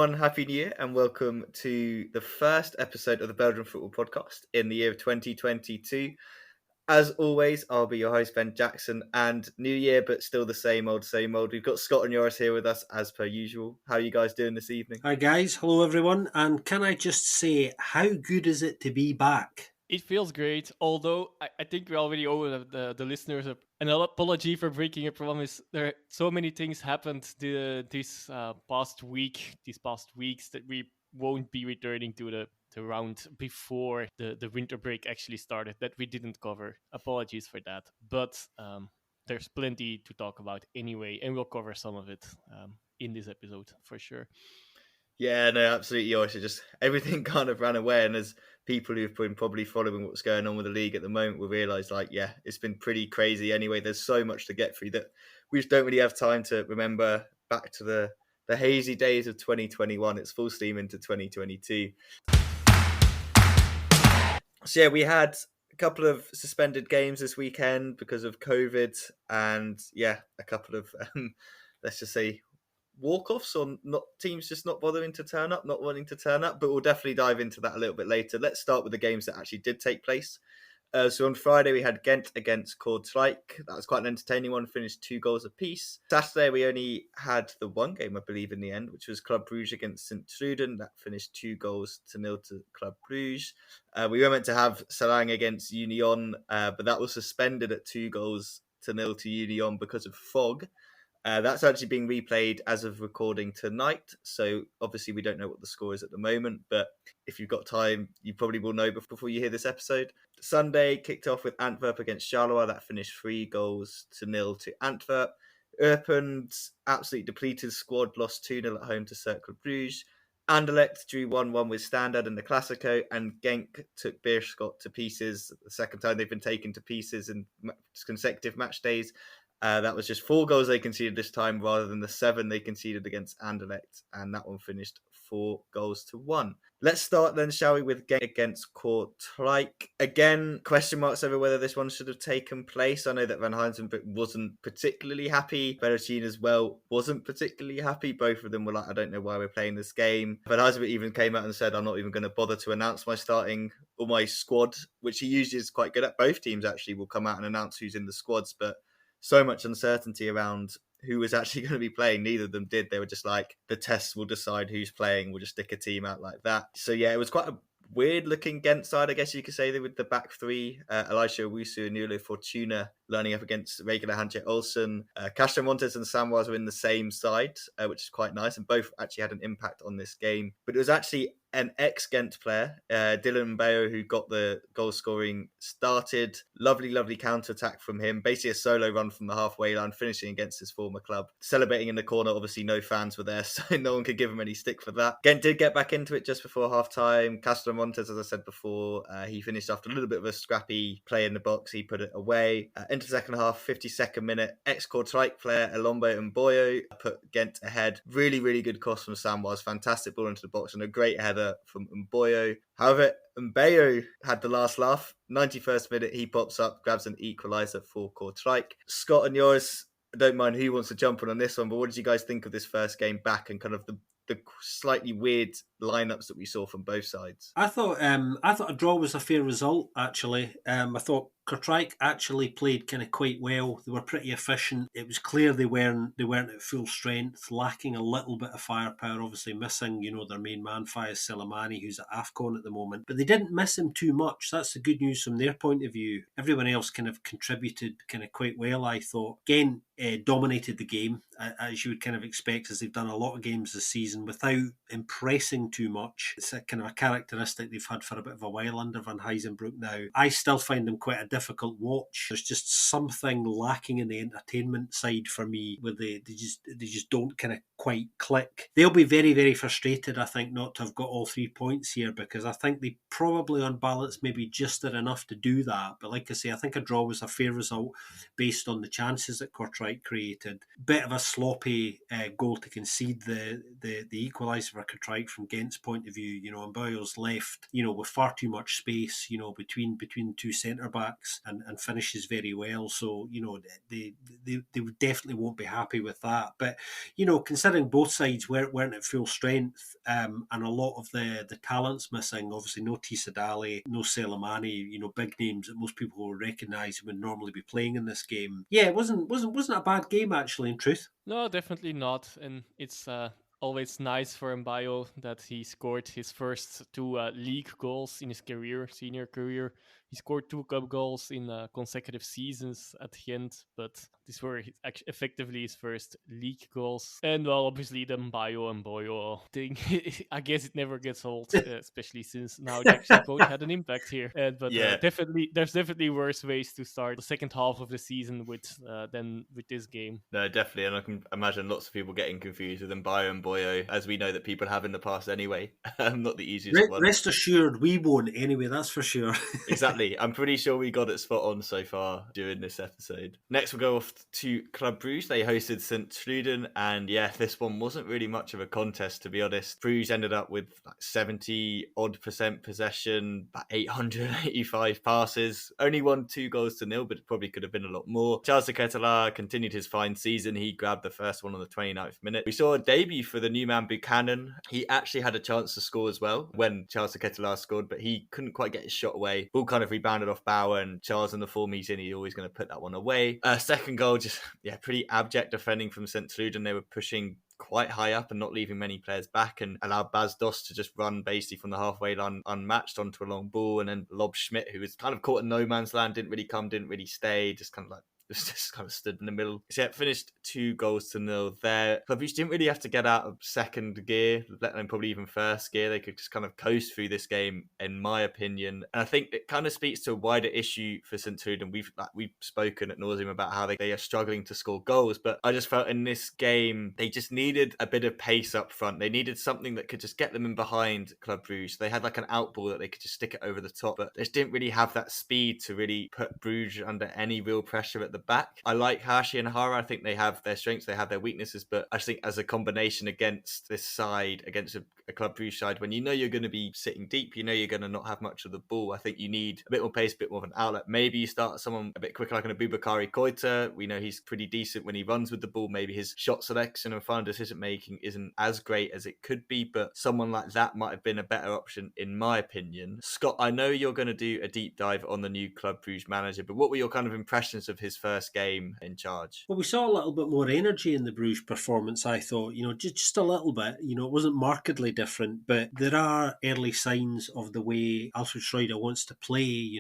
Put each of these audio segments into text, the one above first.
everyone, Happy New Year and welcome to the first episode of the Belgian Football Podcast in the year of 2022. As always, I'll be your host, Ben Jackson, and new year, but still the same old, same old. We've got Scott and Joris here with us as per usual. How are you guys doing this evening? Hi guys, hello everyone, and can I just say, how good is it to be back? It feels great, although I think we already owe the listeners an apology for breaking a promise. There are so many things happened this past week, these past weeks, that we won't be returning to the round before the winter break actually started, that we didn't cover. Apologies for that. But there's plenty to talk about anyway, and we'll cover some of it in this episode for sure. Yeah, no, absolutely, Joris. Just everything kind of ran away, and as people who've been probably following what's going on with the league at the moment will realise, it's been pretty crazy anyway. There's so much to get through that we just don't really have time to remember back to the hazy days of 2021. It's full steam into 2022. So yeah, we had a couple of suspended games this weekend because of COVID, and a couple of let's just say walk-offs or not, teams just not bothering to turn up, not wanting to turn up, but we'll definitely dive into that a little bit later. Let's start with the games that actually did take place. So on Friday we had Ghent against Kortrijk. That was quite an entertaining one, finished 2 goals apiece. Saturday we only had the one game, I believe, in the end, which was Club Brugge against St. Truden. That finished 2-0 to Club Brugge. We were meant to have Sarang against Union, but that was suspended at 2-0 to Union because of fog. That's actually being replayed as of recording tonight. So obviously we don't know what the score is at the moment, but if you've got time, you probably will know before you hear this episode. Sunday kicked off with Antwerp against Charleroi. That finished 3-0 to Antwerp. Eupen's absolutely depleted squad lost 2-0 at home to Cercle Bruges. Anderlecht drew 1-1 with Standard in the Classico, and Genk took Beerschot to pieces. The second time they've been taken to pieces in consecutive match days. That was just 4 goals they conceded this time rather than the 7 they conceded against Anderlecht, and that one finished 4-1. Let's start then, shall we, with Genk against Kortrijk. Again, question marks over whether this one should have taken place. I know that Van Heisenberg wasn't particularly happy. Berrettini as well wasn't particularly happy. Both of them were like, I don't know why we're playing this game. Van Heisenberg even came out and said, I'm not even going to bother to announce my starting or my squad, which he usually is quite good at. Both teams actually will come out and announce who's in the squads, but so much uncertainty around who was actually going to be playing. Neither of them did. They were just like, the tests will decide who's playing. We'll just stick a team out like that. So yeah, it was quite a weird looking Ghent side, I guess you could say, with the back three. Elisha Owusu and Nuno Fortuna lining up against regular Hanje Olsen. Castro Montes and Samwaz were in the same side, which is quite nice, and both actually had an impact on this game. But it was actually an ex-Ghent player, Dylan Bayo, who got the goal scoring started. Lovely counter-attack from him. Basically a solo run from the halfway line, finishing against his former club. Celebrating in the corner, obviously no fans were there, so no one could give him any stick for that. Ghent did get back into it just before half-time. Castro Montes, as I said before, he finished after a little bit of a scrappy play in the box. He put it away. Into the second half, 52nd minute, ex-Kortrijk player Elombe Mboyo put Ghent ahead. Really good cross from Samwaz. Fantastic ball into the box and a great header from Mboyo. However, Mboyo had the last laugh. 91st minute, he pops up, grabs an equaliser for Kortrijk. Scott and yours, I don't mind who wants to jump on this one, but what did you guys think of this first game back and kind of the slightly weird lineups that we saw from both sides? I thought a draw was a fair result, actually. I thought Kortrijk actually played kind of quite well. They were pretty efficient. It was clear they weren't at full strength, lacking a little bit of firepower, obviously missing, their main man, Fayez Selemani, who's at AFCON at the moment. But they didn't miss him too much. That's the good news from their point of view. Everyone else kind of contributed kind of quite well, I thought. Again, dominated the game, as you would kind of expect, as they've done a lot of games this season without impressing too much. It's a kind of a characteristic they've had for a bit of a while under Van Heisenbroek now. I still find them quite a difficult watch. There's just something lacking in the entertainment side for me, where they just don't kind of quite click. They'll be very frustrated, I think, not to have got all 3 points here, because I think they probably on balance maybe just did enough to do that. But like I say, I think a draw was a fair result based on the chances that Kortrijk created. Bit of a sloppy goal to concede the equaliser for Kortrijk from Ghent's point of view. Mboyo's left, with far too much space, between two centre-backs. attacks and finishes very well. So, they definitely won't be happy with that. But, considering both sides weren't at full strength, and a lot of the talents missing, obviously no Tisadali, no Selemani, big names that most people will recognise would normally be playing in this game. Yeah, it wasn't a bad game, actually, in truth. No, definitely not. And it's always nice for Mbayo that he scored his first two league goals in his senior career. He scored 2 cup goals in consecutive seasons at the end, but these were effectively his first league goals. And well, obviously the Mbayo and Boyo thing, I guess it never gets old, especially since now they actually both had an impact here. But Yeah. there's definitely worse ways to start the second half of the season than with this game. No, definitely, and I can imagine lots of people getting confused with Mbayo and Boyo, as we know that people have in the past anyway. Not the easiest one. Rest assured, we won't anyway, that's for sure. Exactly. I'm pretty sure we got it spot on so far during this episode. Next, we'll go off to Club Brugge. They hosted St. Truden, and yeah, this one wasn't really much of a contest, to be honest. Bruges ended up with 70% possession, about 885 passes, only won 2 goals to nil, but it probably could have been a lot more. Charles de Ketelaar continued his fine season. He grabbed the first one on the 29th minute. We saw a debut for the new man Buchanan. He actually had a chance to score as well when Charles de Ketelaar scored, but he couldn't quite get his shot away. Ball kind of rebounded off Bauer, and Charles, in the form he's in, he's always going to put that one away. Second goal, just pretty abject defending from St. Truden. They were pushing quite high up and not leaving many players back, and allowed Bas Dost to just run basically from the halfway line unmatched onto a long ball, and then lob Schmidt, who was kind of caught in no man's land, didn't really stay, just kind of like just kind of stood in the middle. So yeah, finished 2 goals to nil there. Club Brugge didn't really have to get out of second gear, let alone probably even first gear. They could just kind of coast through this game, in my opinion. And I think it kind of speaks to a wider issue for St. Truden. We've spoken at nauseam about how they are struggling to score goals, but I just felt in this game they just needed a bit of pace up front. They needed something that could just get them in behind Club Brugge. They had like an outball that they could just stick it over the top, but they just didn't really have that speed to really put Bruges under any real pressure at the back. I like Hashi and Hara. I think they have their strengths, they have their weaknesses, but I think as a combination against this side, against a Club Brugge side, when you know you're going to be sitting deep, you know you're going to not have much of the ball, I think you need a bit more pace, a bit more of an outlet. Maybe you start someone a bit quicker like an Aboubakari Koita. We know he's pretty decent when he runs with the ball. Maybe his shot selection and final decision making isn't as great as it could be, but someone like that might have been a better option in my opinion. Scott, I know you're going to do a deep dive on the new Club Brugge manager, but what were your kind of impressions of his first game in charge? Well, we saw a little bit more energy in the Bruges performance, I thought, just a little bit. It wasn't markedly different, but there are early signs of the way Alfred Schroeder wants to play.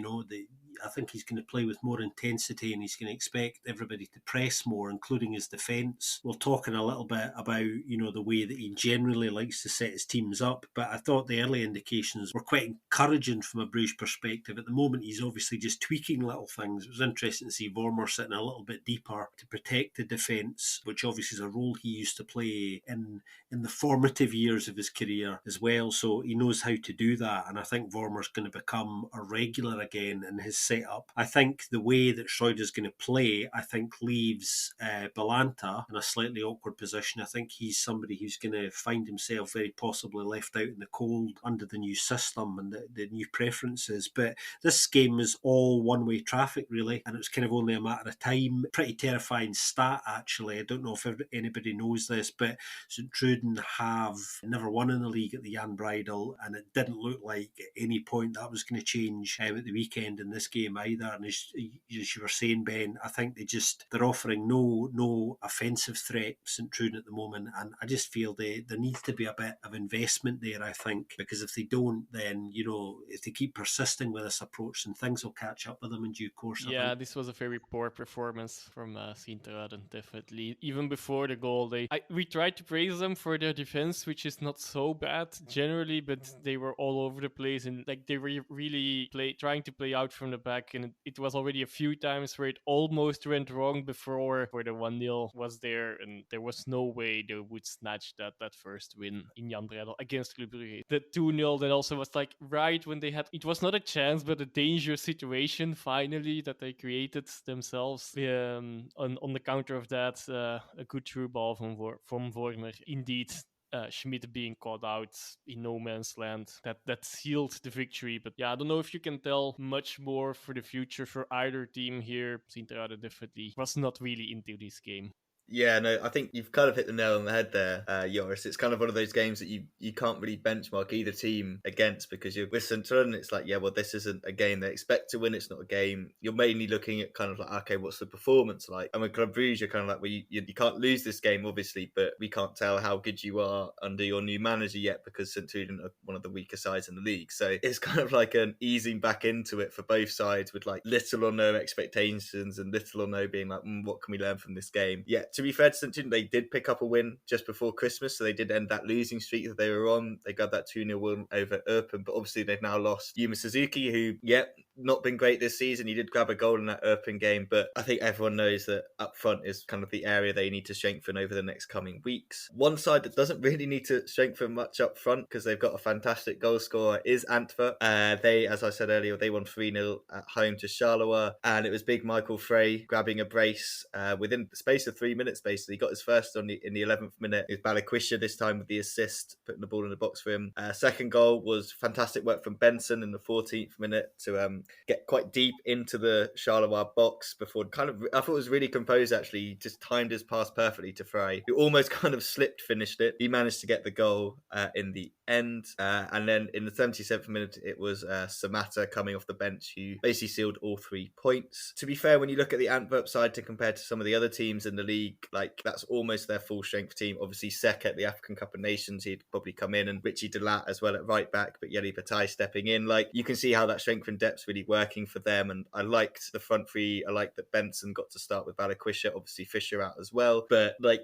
I think he's going to play with more intensity, and he's going to expect everybody to press more, including his defence. We'll talk in a little bit about, the way that he generally likes to set his teams up, but I thought the early indications were quite encouraging from a Bruges perspective. At the moment, he's obviously just tweaking little things. It was interesting to see Vormer sitting a little bit deeper to protect the defence, which obviously is a role he used to play in the formative years of his career as well, so he knows how to do that, and I think Vormer's going to become a regular again in his setup. I think the way that Schroeder's going to play, I think leaves Balanta in a slightly awkward position. I think he's somebody who's going to find himself very possibly left out in the cold under the new system and the new preferences. But this game was all one-way traffic, really, and it was kind of only a matter of time. Pretty terrifying stat, actually. I don't know if anybody knows this, but St. Truden have never won in the league at the Jan Breidel, and it didn't look like at any point that was going to change at the weekend in this game either. And as you were saying, Ben, I think they're offering no offensive threat, St. Truden, at the moment, and I just feel there needs to be a bit of investment there, I think, because if they don't, then if they keep persisting with this approach, then things will catch up with them in due course. Yeah, this was a very poor performance from St. Truden, definitely. Even before the goal, we tried to praise them for their defense, which is not so bad generally, but they were all over the place, and they were really trying to play out from the back, and it was already a few times where it almost went wrong before the 1-0 was there, and there was no way they would snatch that first win in Jan Breidel against Club Brugge. The 2-0 then also was right when they had, it was not a chance but a dangerous situation finally that they created themselves. On the counter of that, a good through ball from Vormer indeed Schmidt being caught out in no man's land. That sealed the victory. But yeah, I don't know if you can tell much more for the future for either team here. Sint-Truiden definitely was not really into this game. Yeah, no, I think you've kind of hit the nail on the head there, Joris. It's kind of one of those games that you can't really benchmark either team against, because you're with Central, and it's like, yeah, well, this isn't a game they expect to win. It's not a game. You're mainly looking at kind of like, okay, what's the performance like? And with Club Brugge, you're kind of like, well, you can't lose this game, obviously, but we can't tell how good you are under your new manager yet, because Central are one of the weaker sides in the league. So it's kind of like an easing back into it for both sides, with like little or no expectations and little or no being like, what can we learn from this game? Yeah, to be fair to St. Julian, they did pick up a win just before Christmas, so they did end that losing streak that they were on. They got that 2-0 win over Erpen, but obviously they've now lost Yuma Suzuki, who, not been great this season. He did grab a goal in that Erpen game, but I think everyone knows that up front is kind of the area they need to strengthen over the next coming weeks. One side that doesn't really need to strengthen much up front, because they've got a fantastic goal scorer, is Antwerp. They, as I said earlier, they won 3-0 at home to Charleroi, and it was big Michael Frey grabbing a brace within the space of 3 minutes, basically. He got his first in the 11th minute. It was Balakwisha this time with the assist, putting the ball in the box for him. Second goal was fantastic work from Benson in the 14th minute to get quite deep into the Charleroi box before I thought it was really composed, actually. He just timed his pass perfectly to Frey, who almost kind of finished it. He managed to get the goal in the end. And then in the 77th minute, it was Samata coming off the bench, who basically sealed all 3 points. To be fair, when you look at the Antwerp side to compare to some of the other teams in the league, like, that's almost their full strength team. Obviously, Sek at the AFCON Cup of Nations, he'd probably come in, and Richie Delat as well at right back, but Yeli Bataille stepping in. Like, you can see how that strength and depth's really working for them, and I liked the front three. I liked that Benson got to start with Balakwisha, obviously Fisher out as well, but like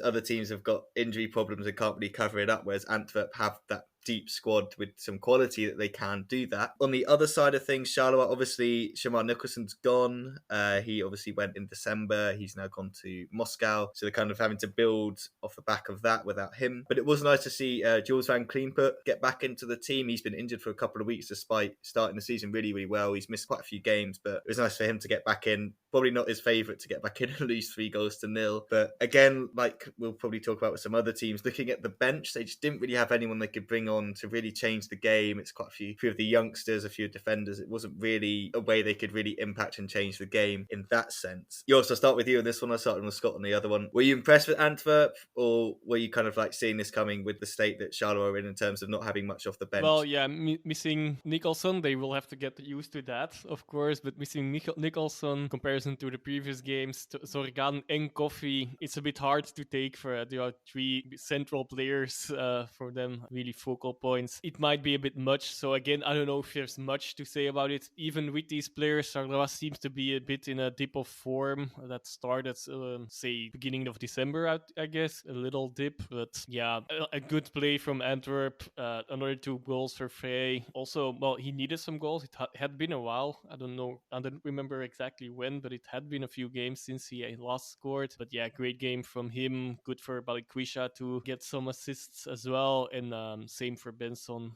other teams have got injury problems and can't really cover it up, whereas Antwerp have that deep squad with some quality that they can do that. On the other side of things, Charleroi, obviously Shamar Nicholson's gone. He obviously went in December. He's now gone to Moscow, so they're kind of having to build off the back of that without him. But it was nice to see Jules Van Kleinput get back into the team. He's been injured for a couple of weeks despite starting the season really, really well. He's missed quite a few games, but it was nice for him to get back in. Probably not his favourite to get back in and lose 3-0. But again, like we'll probably talk about with some other teams, looking at the bench, they just didn't really have anyone they could bring on to really change the game. It's quite a few of the youngsters, a few defenders. It wasn't really a way they could really impact and change the game in that sense. Yours, I'll start with you on this one. I started with Scott on the other one. Were you impressed with Antwerp, or were you kind of like seeing this coming with the state that Charleroi are in terms of not having much off the bench? Well, yeah, missing Nicholson, they will have to get used to that, of course, but missing Nicholson, comparison to the previous games, Zorgan and Kofi, it's a bit hard to take for there are 3 central players for them, really focal points. It might be a bit much, so again, I don't know if there's much to say about it. Even with these players, Charleroi seems to be a bit in a dip of form that started, say, beginning of December, I guess, a little dip, but yeah, a good play from Antwerp, another 2 goals for Frey. Also, well, he needed some goals. It had been a while. I don't remember exactly when, but it had been a few games since he last scored. But yeah, great game from him. Good for Balikwisha to get some assists as well. And same for Benson,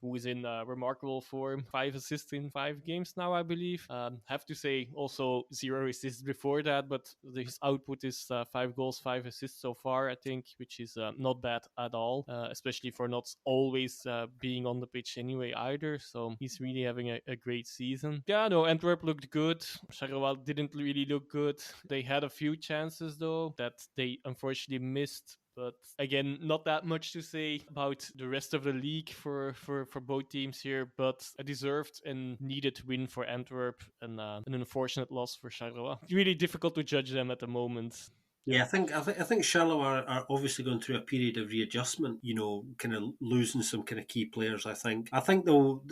who is in remarkable form. 5 assists in 5 games now, I believe. Have to say also 0 assists before that, but his output is 5 goals, 5 assists so far, I think, which is not bad at all, especially for not always being on the pitch anyway either. So he's really having a great season. Yeah, no, Antwerp looked good. Charleroi didn't really look good. They had a few chances though that they unfortunately missed. But again, not that much to say about the rest of the league for both teams here, but a deserved and needed win for Antwerp and an unfortunate loss for Charleroi. Really difficult to judge them at the moment. Yeah, I think Charleroi are obviously going through a period of readjustment. You know, kind of losing some kind of key players. I think they'll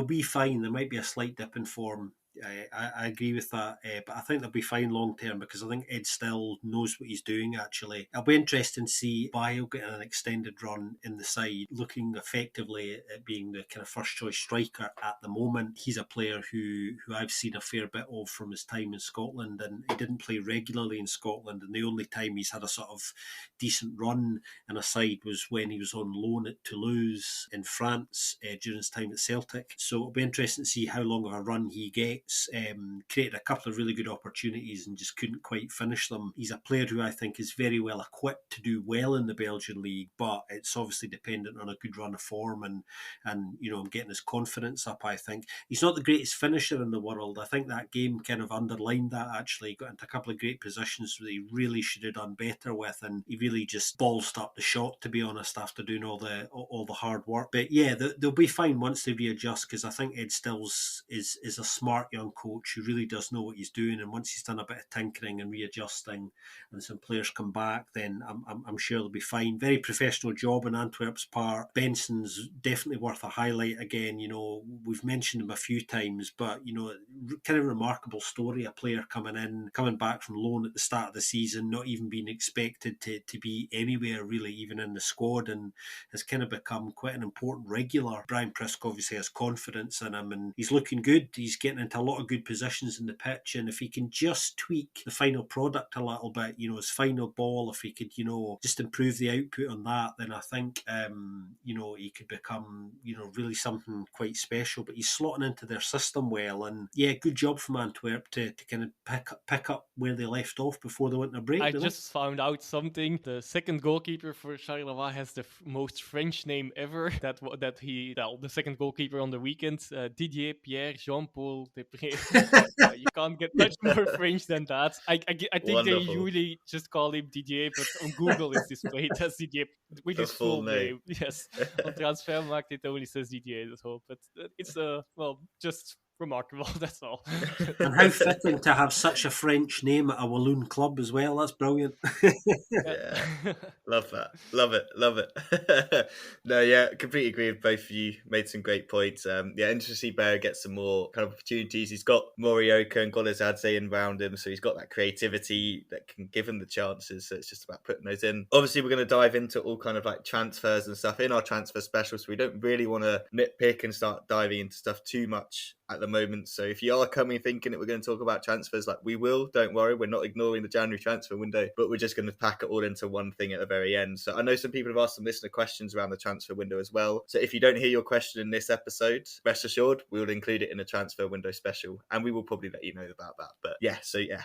be fine. There might be a slight dip in form. I agree with that, but I think they'll be fine long term because I think Ed still knows what he's doing. Actually, it'll be interesting to see Bile getting an extended run in the side, looking effectively at being the kind of first choice striker at the moment. He's a player who I've seen a fair bit of from his time in Scotland, and he didn't play regularly in Scotland. And the only time he's had a sort of decent run in a side was when he was on loan at Toulouse in France during his time at Celtic. So it'll be interesting to see how long of a run he gets. Forfeits, created a couple of really good opportunities and just couldn't quite finish them. He's a player who I think is very well equipped to do well in the Belgian league, but it's obviously dependent on a good run of form and getting his confidence up. I think he's not the greatest finisher in the world. I think that game kind of underlined that. Actually, he got into a couple of great positions that he really should have done better with, and he really just ballsed up the shot, to be honest, after doing all the hard work. But yeah, they'll be fine once they readjust, because I think Ed Stills is a smart young coach who really does know what he's doing, and once he's done a bit of tinkering and readjusting and some players come back, then I'm sure they'll be fine. Very professional job on Antwerp's part. Benson's definitely worth a highlight again. We've mentioned him a few times, but kind of remarkable story. A player coming back from loan at the start of the season, not even being expected to be anywhere really, even in the squad, and has kind of become quite an important regular. Brian Prisk obviously has confidence in him, and he's looking good. He's getting into a lot of good positions in the pitch, and if he can just tweak the final product a little bit, his final ball, if he could, just improve the output on that, then I think, he could become, really something quite special. But he's slotting into their system well, and yeah, good job from Antwerp to kind of pick up where they left off before they went on a break. I just found out something. The second goalkeeper for Charleroi has the most French name ever. The second goalkeeper on the weekend, Didier Pierre Jean-Paul Depré. You can't get much more French than that. I think Wonderful. they usually just call him Didier, but on Google it's displayed as Didier with his full name. Yes, on Transfermarkt it only says Didier. But it's just remarkable. That's all. And how fitting to have such a French name at a Walloon club as well. That's brilliant. Yeah, love that. Love it. No, yeah, completely agree with both of you. Made some great points. Interesting to see Bear get some more kind of opportunities. He's got Morioka and Golizadze in around him, so he's got that creativity that can give him the chances. So it's just about putting those in. Obviously, we're going to dive into all kind of like transfers and stuff in our transfer special, so we don't really want to nitpick and start diving into stuff too much at the moment. So if you are coming thinking that we're going to talk about transfers, like we will, don't worry, we're not ignoring the January transfer window, but we're just going to pack it all into one thing at the very end. So I know some people have asked some listener questions around the transfer window as well. So if you don't hear your question in this episode, rest assured we'll include it in a transfer window special, and we will probably let you know about that. But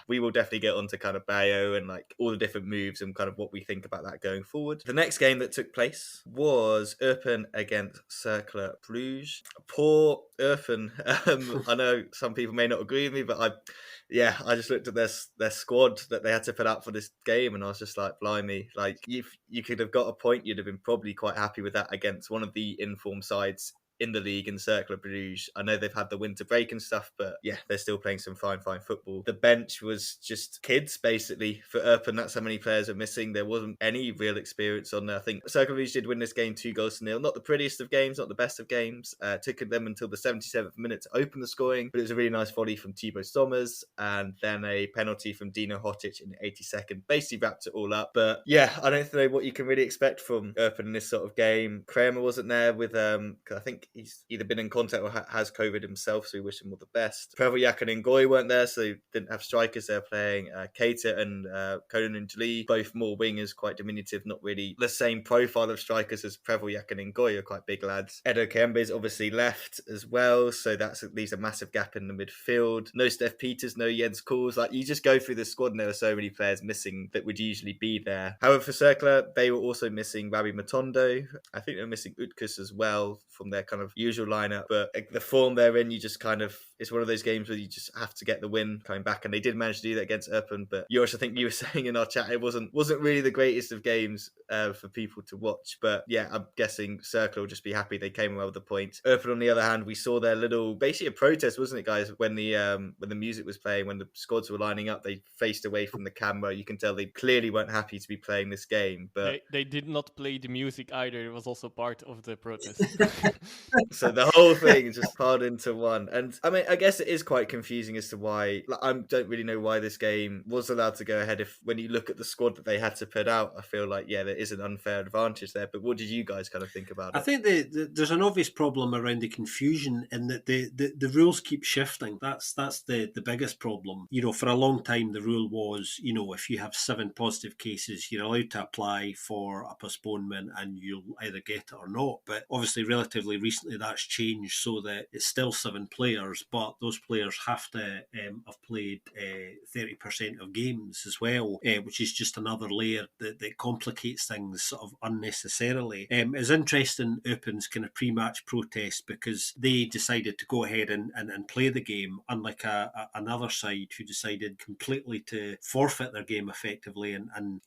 we will definitely get onto kind of Bayo and like all the different moves and kind of what we think about that going forward. The next game that took place was Eupen against Cercle Bruges. Poor Eupen. I know some people may not agree with me, but I just looked at their squad that they had to put out for this game, and I was just like, blimey, like if you could have got a point, you'd have been probably quite happy with that against one of the informed sides in the league in Cercle Bruges. I know they've had the winter break and stuff, but yeah, they're still playing some fine football. The bench was just kids, basically, for Eupen. That's how many players are missing. There wasn't any real experience on there. I think Cercle Bruges did win this game 2-0. Not the prettiest of games, not the best of games. Took them until the 77th minute to open the scoring, but it was a really nice volley from Thibaut Sommers, and then a penalty from Dino Hotic in the 82nd. Basically wrapped it all up. But yeah, I don't know what you can really expect from Eupen in this sort of game. Kramer wasn't there with, I think he's either been in contact or has COVID himself, so we wish him all the best. Prevoyak and Ngoy weren't there, so they didn't have strikers. They're playing Keita and Conan and Jali, both more wingers, quite diminutive, not really the same profile of strikers as Prevoyak and Ngoy, are quite big lads. Edo Kembe's obviously left as well, so that leaves a massive gap in the midfield. No Steph Peters, no Jens Kals. Like, you just go through the squad and there are so many players missing that would usually be there. However, for Cercle, they were also missing Rabi Matondo. I think they were missing Utkus as well from their kind of usual lineup, but the form they're in, you just kind of, it's one of those games where you just have to get the win coming back, and they did manage to do that against Eupen. But Josh, I think you were saying in our chat, it wasn't really the greatest of games for people to watch. But yeah, I'm guessing Cercle will just be happy they came away with the point. Eupen, on the other hand, we saw their little, basically a protest, wasn't it, guys? When the music was playing, when the squads were lining up, they faced away from the camera. You can tell they clearly weren't happy to be playing this game. But they did not play the music either. It was also part of the protest. So the whole thing just piled into one. And I mean, I guess it is quite confusing as to why, like, I don't really know why this game was allowed to go ahead. If when you look at the squad that they had to put out, I feel like, yeah, there is an unfair advantage there. But what did you guys kind of think about it? I think there's an obvious problem around the confusion in that the rules keep shifting. That's the biggest problem. For a long time, the rule was, if you have 7 positive cases, you're allowed to apply for a postponement and you'll either get it or not. But obviously, relatively recently, that's changed so that it's still 7 players, but but those players have to have played 30% of games as well, which is just another layer that complicates things sort of unnecessarily. It's interesting Eupen's kind of pre-match protest, because they decided to go ahead and play the game, unlike another side who decided completely to forfeit their game effectively and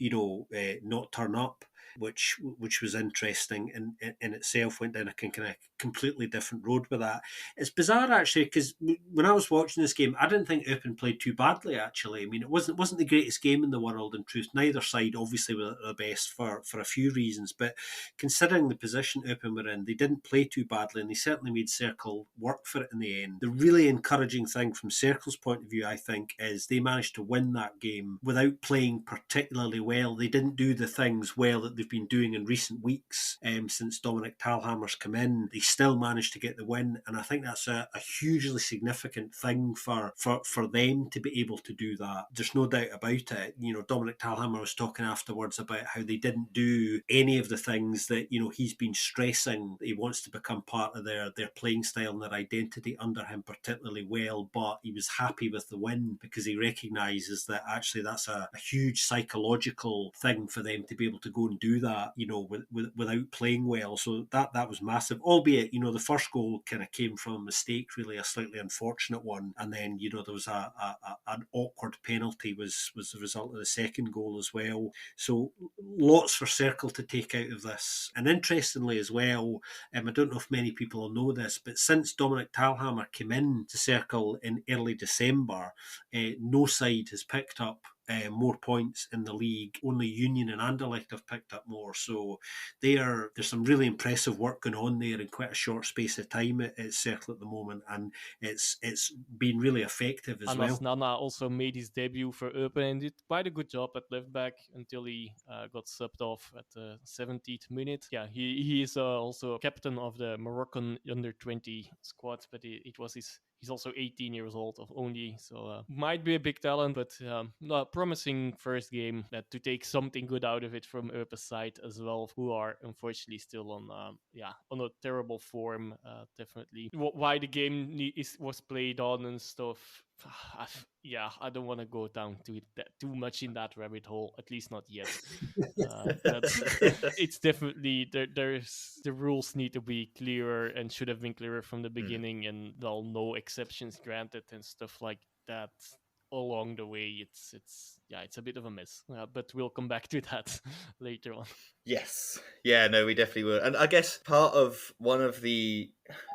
not turn up, which was interesting in itself. Went down a kind of completely different road with that. It's bizarre actually, because when I was watching this game, I didn't think Eupen played too badly actually. I mean, it wasn't the greatest game in the world. In truth, neither side obviously were the best for a few reasons, but considering the position Eupen were in, they didn't play too badly, and they certainly made Cercle work for it in the end. The really encouraging thing from Cercle's point of view, I think, is they managed to win that game without playing particularly well. They didn't do the things well that they've been doing in recent weeks since Dominic Thalhammer's come in. They still managed to get the win, and I think that's a hugely significant thing for them to be able to do that. There's no doubt about it. Dominic Thalhammer was talking afterwards about how they didn't do any of the things that he's been stressing. He wants to become part of their playing style and their identity under him particularly well, but he was happy with the win because he recognises that actually that's a huge psychological thing for them to be able to go and do that, without playing well. So that was massive, albeit the first goal kind of came from a mistake, really a slightly unfortunate one, and then there was an awkward penalty was the result of the second goal as well. So lots for Cercle to take out of this. And interestingly as well, I don't know if many people will know this, but since Dominic Thalhammer came in to Cercle in early December, no side has picked up more points in the league. Only Union and Anderlecht have picked up more. So there's some really impressive work going on there in quite a short space of time at Cercle at the moment, and it's been really effective as Anas well. Nana also made his debut for Eupen and did quite a good job at left back until he got subbed off at the 70th minute. Yeah, he is also captain of the Moroccan under-20 squad, but he's also 18 years old only, so might be a big talent, but promising first game to take something good out of it from Eupen's side as well, who are unfortunately still on a terrible form, definitely. Why the game was played on and stuff, I don't want to go down to it too much in that rabbit hole, at least not yet. But it's definitely there's the rules need to be clearer and should have been clearer from the beginning, and no exceptions granted and stuff like that along the way. It's a bit of a mess, but we'll come back to that later on. Yes. Yeah, no, we definitely will. And I guess part of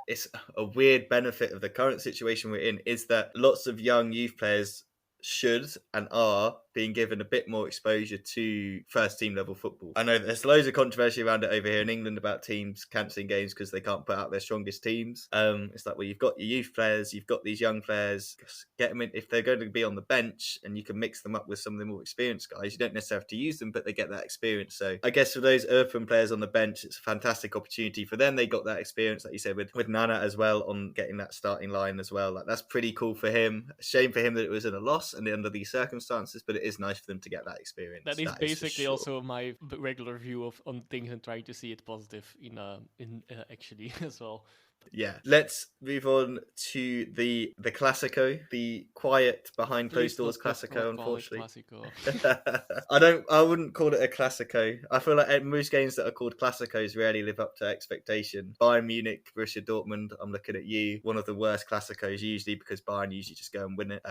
it's a weird benefit of the current situation we're in is that lots of young youth players should and are being given a bit more exposure to first team level football. I know there's loads of controversy around it over here in England about teams cancelling games because they can't put out their strongest teams. It's like, well, you've got your youth players, you've got these young players, get them in. If they're going to be on the bench and you can mix them up with some of the more experienced guys, you don't necessarily have to use them, but they get that experience. So I guess for those Eupen players on the bench, it's a fantastic opportunity for them. They got that experience, like you said, with Nana as well, on getting that starting line as well. Like, that's pretty cool for him. Shame for him that it was in a loss and under these circumstances, but it is nice for them to get that experience. That is basically also my regular view on things and trying to see it positive in actually as well. Yeah, let's move on to the Classico, the quiet behind closed doors Classico. Unfortunately, I wouldn't call it a Classico. I feel like most games that are called Classicos rarely live up to expectation. Bayern Munich, Borussia Dortmund. I'm looking at you. One of the worst Classicos usually, because Bayern usually just go and win it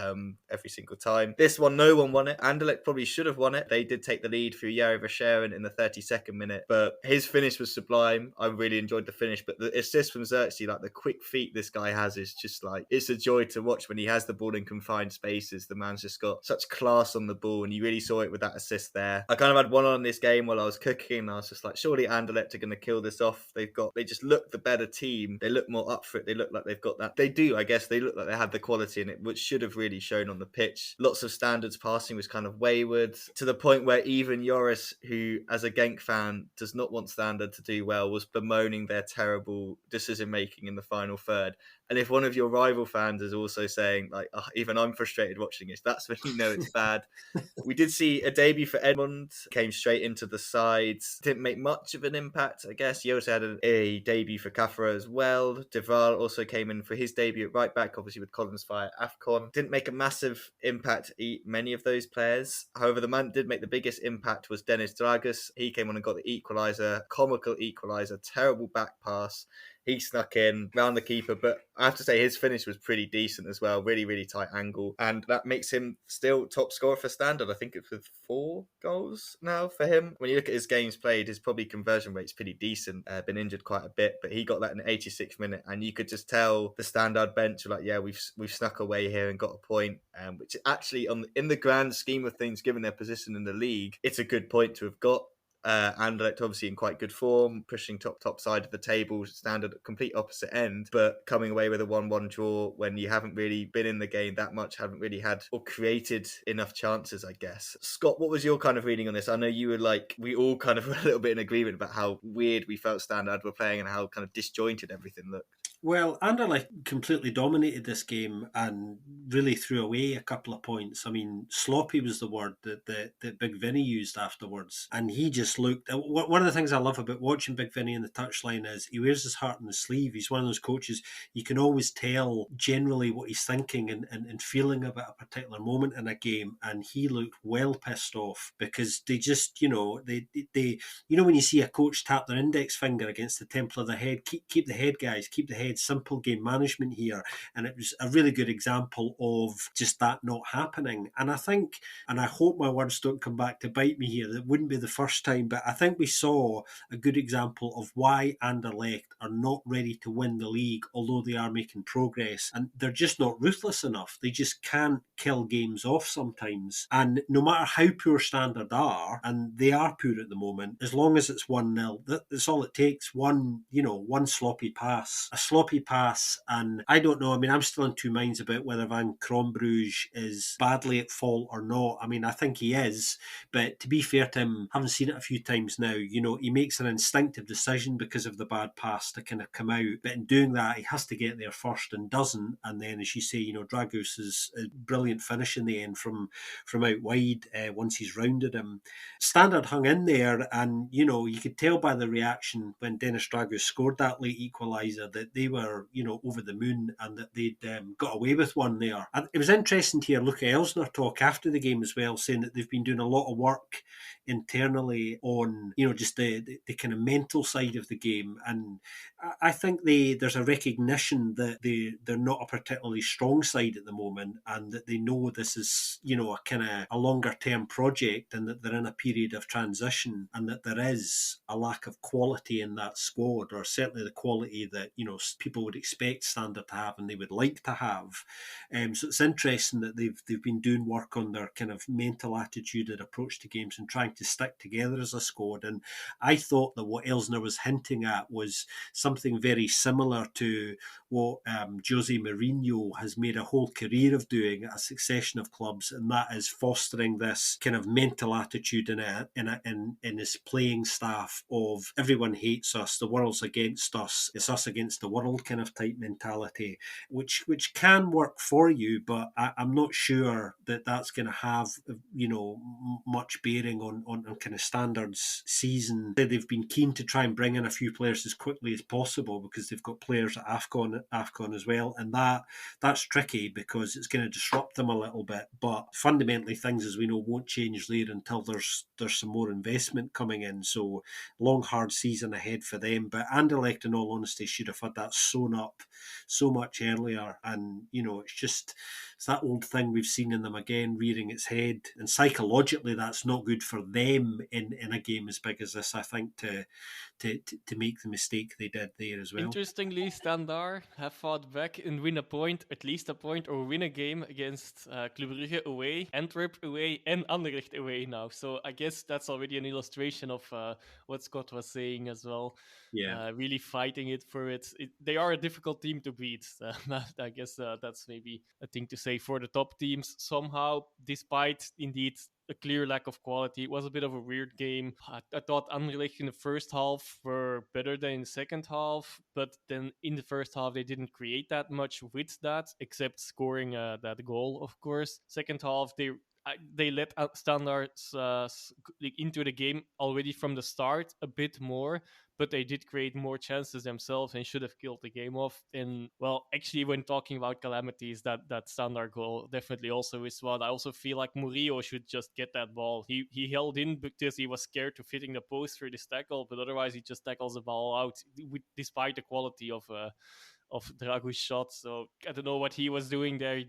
every single time. This one, no one won it. Anderlecht probably should have won it. They did take the lead through Yari Verscharen in the 32nd minute, but his finish was sublime. I really enjoyed the finish, but the assist from Xerxes, like the quick feet this guy has, is just like, it's a joy to watch when he has the ball in confined spaces. The man's just got such class on the ball, and you really saw it with that assist there. I kind of had one on this game while I was cooking, and I was just like, surely Anderlecht are going to kill this off. They just look the better team. They look more up for it. They look like they've got that. They do, I guess. They look like they have the quality in it, which should have really shown on the pitch. Lots of standards passing was kind of wayward, to the point where even Joris, who as a Genk fan does not want Standard to do well, was bemoaning their terrible decision making in the final third. And if one of your rival fans is also saying, like, oh, even I'm frustrated watching this, that's when you know it's bad. We did see a debut for Edmund, came straight into the sides, didn't make much of an impact, I guess. You also had a debut for Kafra as well. Deval also came in for his debut at right back, obviously with Collins via AFCON. Didn't make a massive impact, many of those players. However, the man that did make the biggest impact was Dennis Dragas. He came on and got the equaliser, comical equaliser, terrible back pass. He snuck in round the keeper, but I have to say his finish was pretty decent as well. Really, really tight angle. And that makes him still top scorer for Standard. I think it's with 4 goals now for him. When you look at his games played, his probably conversion rate's pretty decent. Been injured quite a bit, but he got that in the 86th minute. And you could just tell the Standard bench were like, yeah, we've snuck away here and got a point. Which actually, in the grand scheme of things, given their position in the league, it's a good point to have got. Anderlecht obviously in quite good form, pushing top side of the table, Standard at complete opposite end, but coming away with a 1-1 draw when you haven't really been in the game that much, haven't really had or created enough chances, I guess. Scott, what was your kind of reading on this? I know you were like, we all kind of were a little bit in agreement about how weird we felt Standard were playing and how kind of disjointed everything looked. Well, Anderlecht completely dominated this game and really threw away a couple of points. I mean, sloppy was the word that Big Vinny used afterwards. And he just looked... One of the things I love about watching Big Vinny in the touchline is he wears his heart on his sleeve. He's one of those coaches, you can always tell generally what he's thinking and feeling about a particular moment in a game. And he looked well pissed off because they just, they when you see a coach tap their index finger against the temple of the head, keep the head, guys, keep the head. Simple game management here, and it was a really good example of just that not happening. And I think, and I hope my words don't come back to bite me here, that wouldn't be the first time, but I think we saw a good example of why Anderlecht are not ready to win the league, although they are making progress, and they're just not ruthless enough. They just can't kill games off sometimes, and no matter how poor Standard are, and they are poor at the moment, as long as it's 1-0, that's all it takes. One sloppy pass, and I don't know. I mean, I'm still in two minds about whether Van Krombrugge is badly at fault or not. I mean, I think he is, but to be fair to him, having seen it a few times now, he makes an instinctive decision because of the bad pass to kind of come out. But in doing that, he has to get there first and doesn't. And then, as you say, Dragas is a brilliant finish in the end from out wide once he's rounded him. Standard hung in there, and you could tell by the reaction when Dennis Dragas scored that late equaliser that they were, over the moon and that they'd got away with one there. And it was interesting to hear Luca Elsner talk after the game as well, saying that they've been doing a lot of work internally on, just the kind of mental side of the game. And I think there's a recognition that they're not a particularly strong side at the moment, and that they know this is, a kind of a longer term project, and that they're in a period of transition, and that there is a lack of quality in that squad, or certainly the quality that, people would expect Standard to have and they would like to have. So it's interesting that they've been doing work on their kind of mental attitude and approach to games and trying to stick together as a squad. And I thought that what Elsner was hinting at was something very similar to what Jose Mourinho has made a whole career of doing at a succession of clubs, and that is fostering this kind of mental attitude in his playing staff of everyone hates us, the world's against us, it's us against the world kind of type mentality, which can work for you, but I'm not sure that that's going to have much bearing on kind of Standard's season. They've been keen to try and bring in a few players as quickly as possible because they've got players at AFCON as well, and that's tricky because it's going to disrupt them a little bit. But fundamentally, things, as we know, won't change there until there's some more investment coming in. So long hard season ahead for them. But Anderlecht, in all honesty, should have had that sewn up so much earlier. And it's that old thing we've seen in them again, rearing its head. And psychologically, that's not good for them in a game as big as this, I think, to make the mistake they did there as well. Interestingly, Standard have fought back and win at least a point, or win a game against Club Brugge away, Antwerp away, and Anderlecht away now. So I guess that's already an illustration of what Scott was saying as well. Yeah. really fighting it for it. They are a difficult team to beat. I guess that's maybe a thing to say for the top teams. Somehow, despite indeed a clear lack of quality, it was a bit of a weird game. I thought Anderlecht in the first half were better than in the second half, but then in the first half they didn't create that much with that, except scoring that goal, of course. Second half they let Standards into the game already from the start a bit more, but they did create more chances themselves and should have killed the game off. And well, actually, when talking about calamities, that Standard goal definitely also is one. I also feel like Murillo should just get that ball. He held in because he was scared of hitting the post for this tackle, but otherwise he just tackles the ball out, despite the quality of Dragus' shot. So I don't know what he was doing there.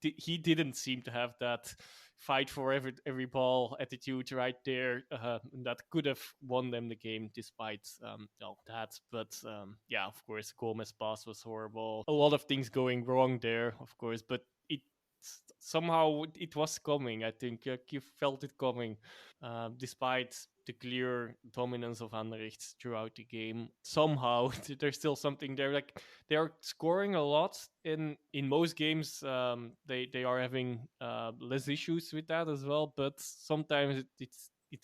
He didn't seem to have that fight for every ball attitude right there. That could have won them the game despite that. But yeah, of course, Gomez pass was horrible. A lot of things going wrong there, of course, but somehow it was coming. I think you felt it coming, despite the clear dominance of Anderlecht throughout the game. Somehow there's still something there. Like they are scoring a lot in most games. They are having less issues with that as well, but sometimes it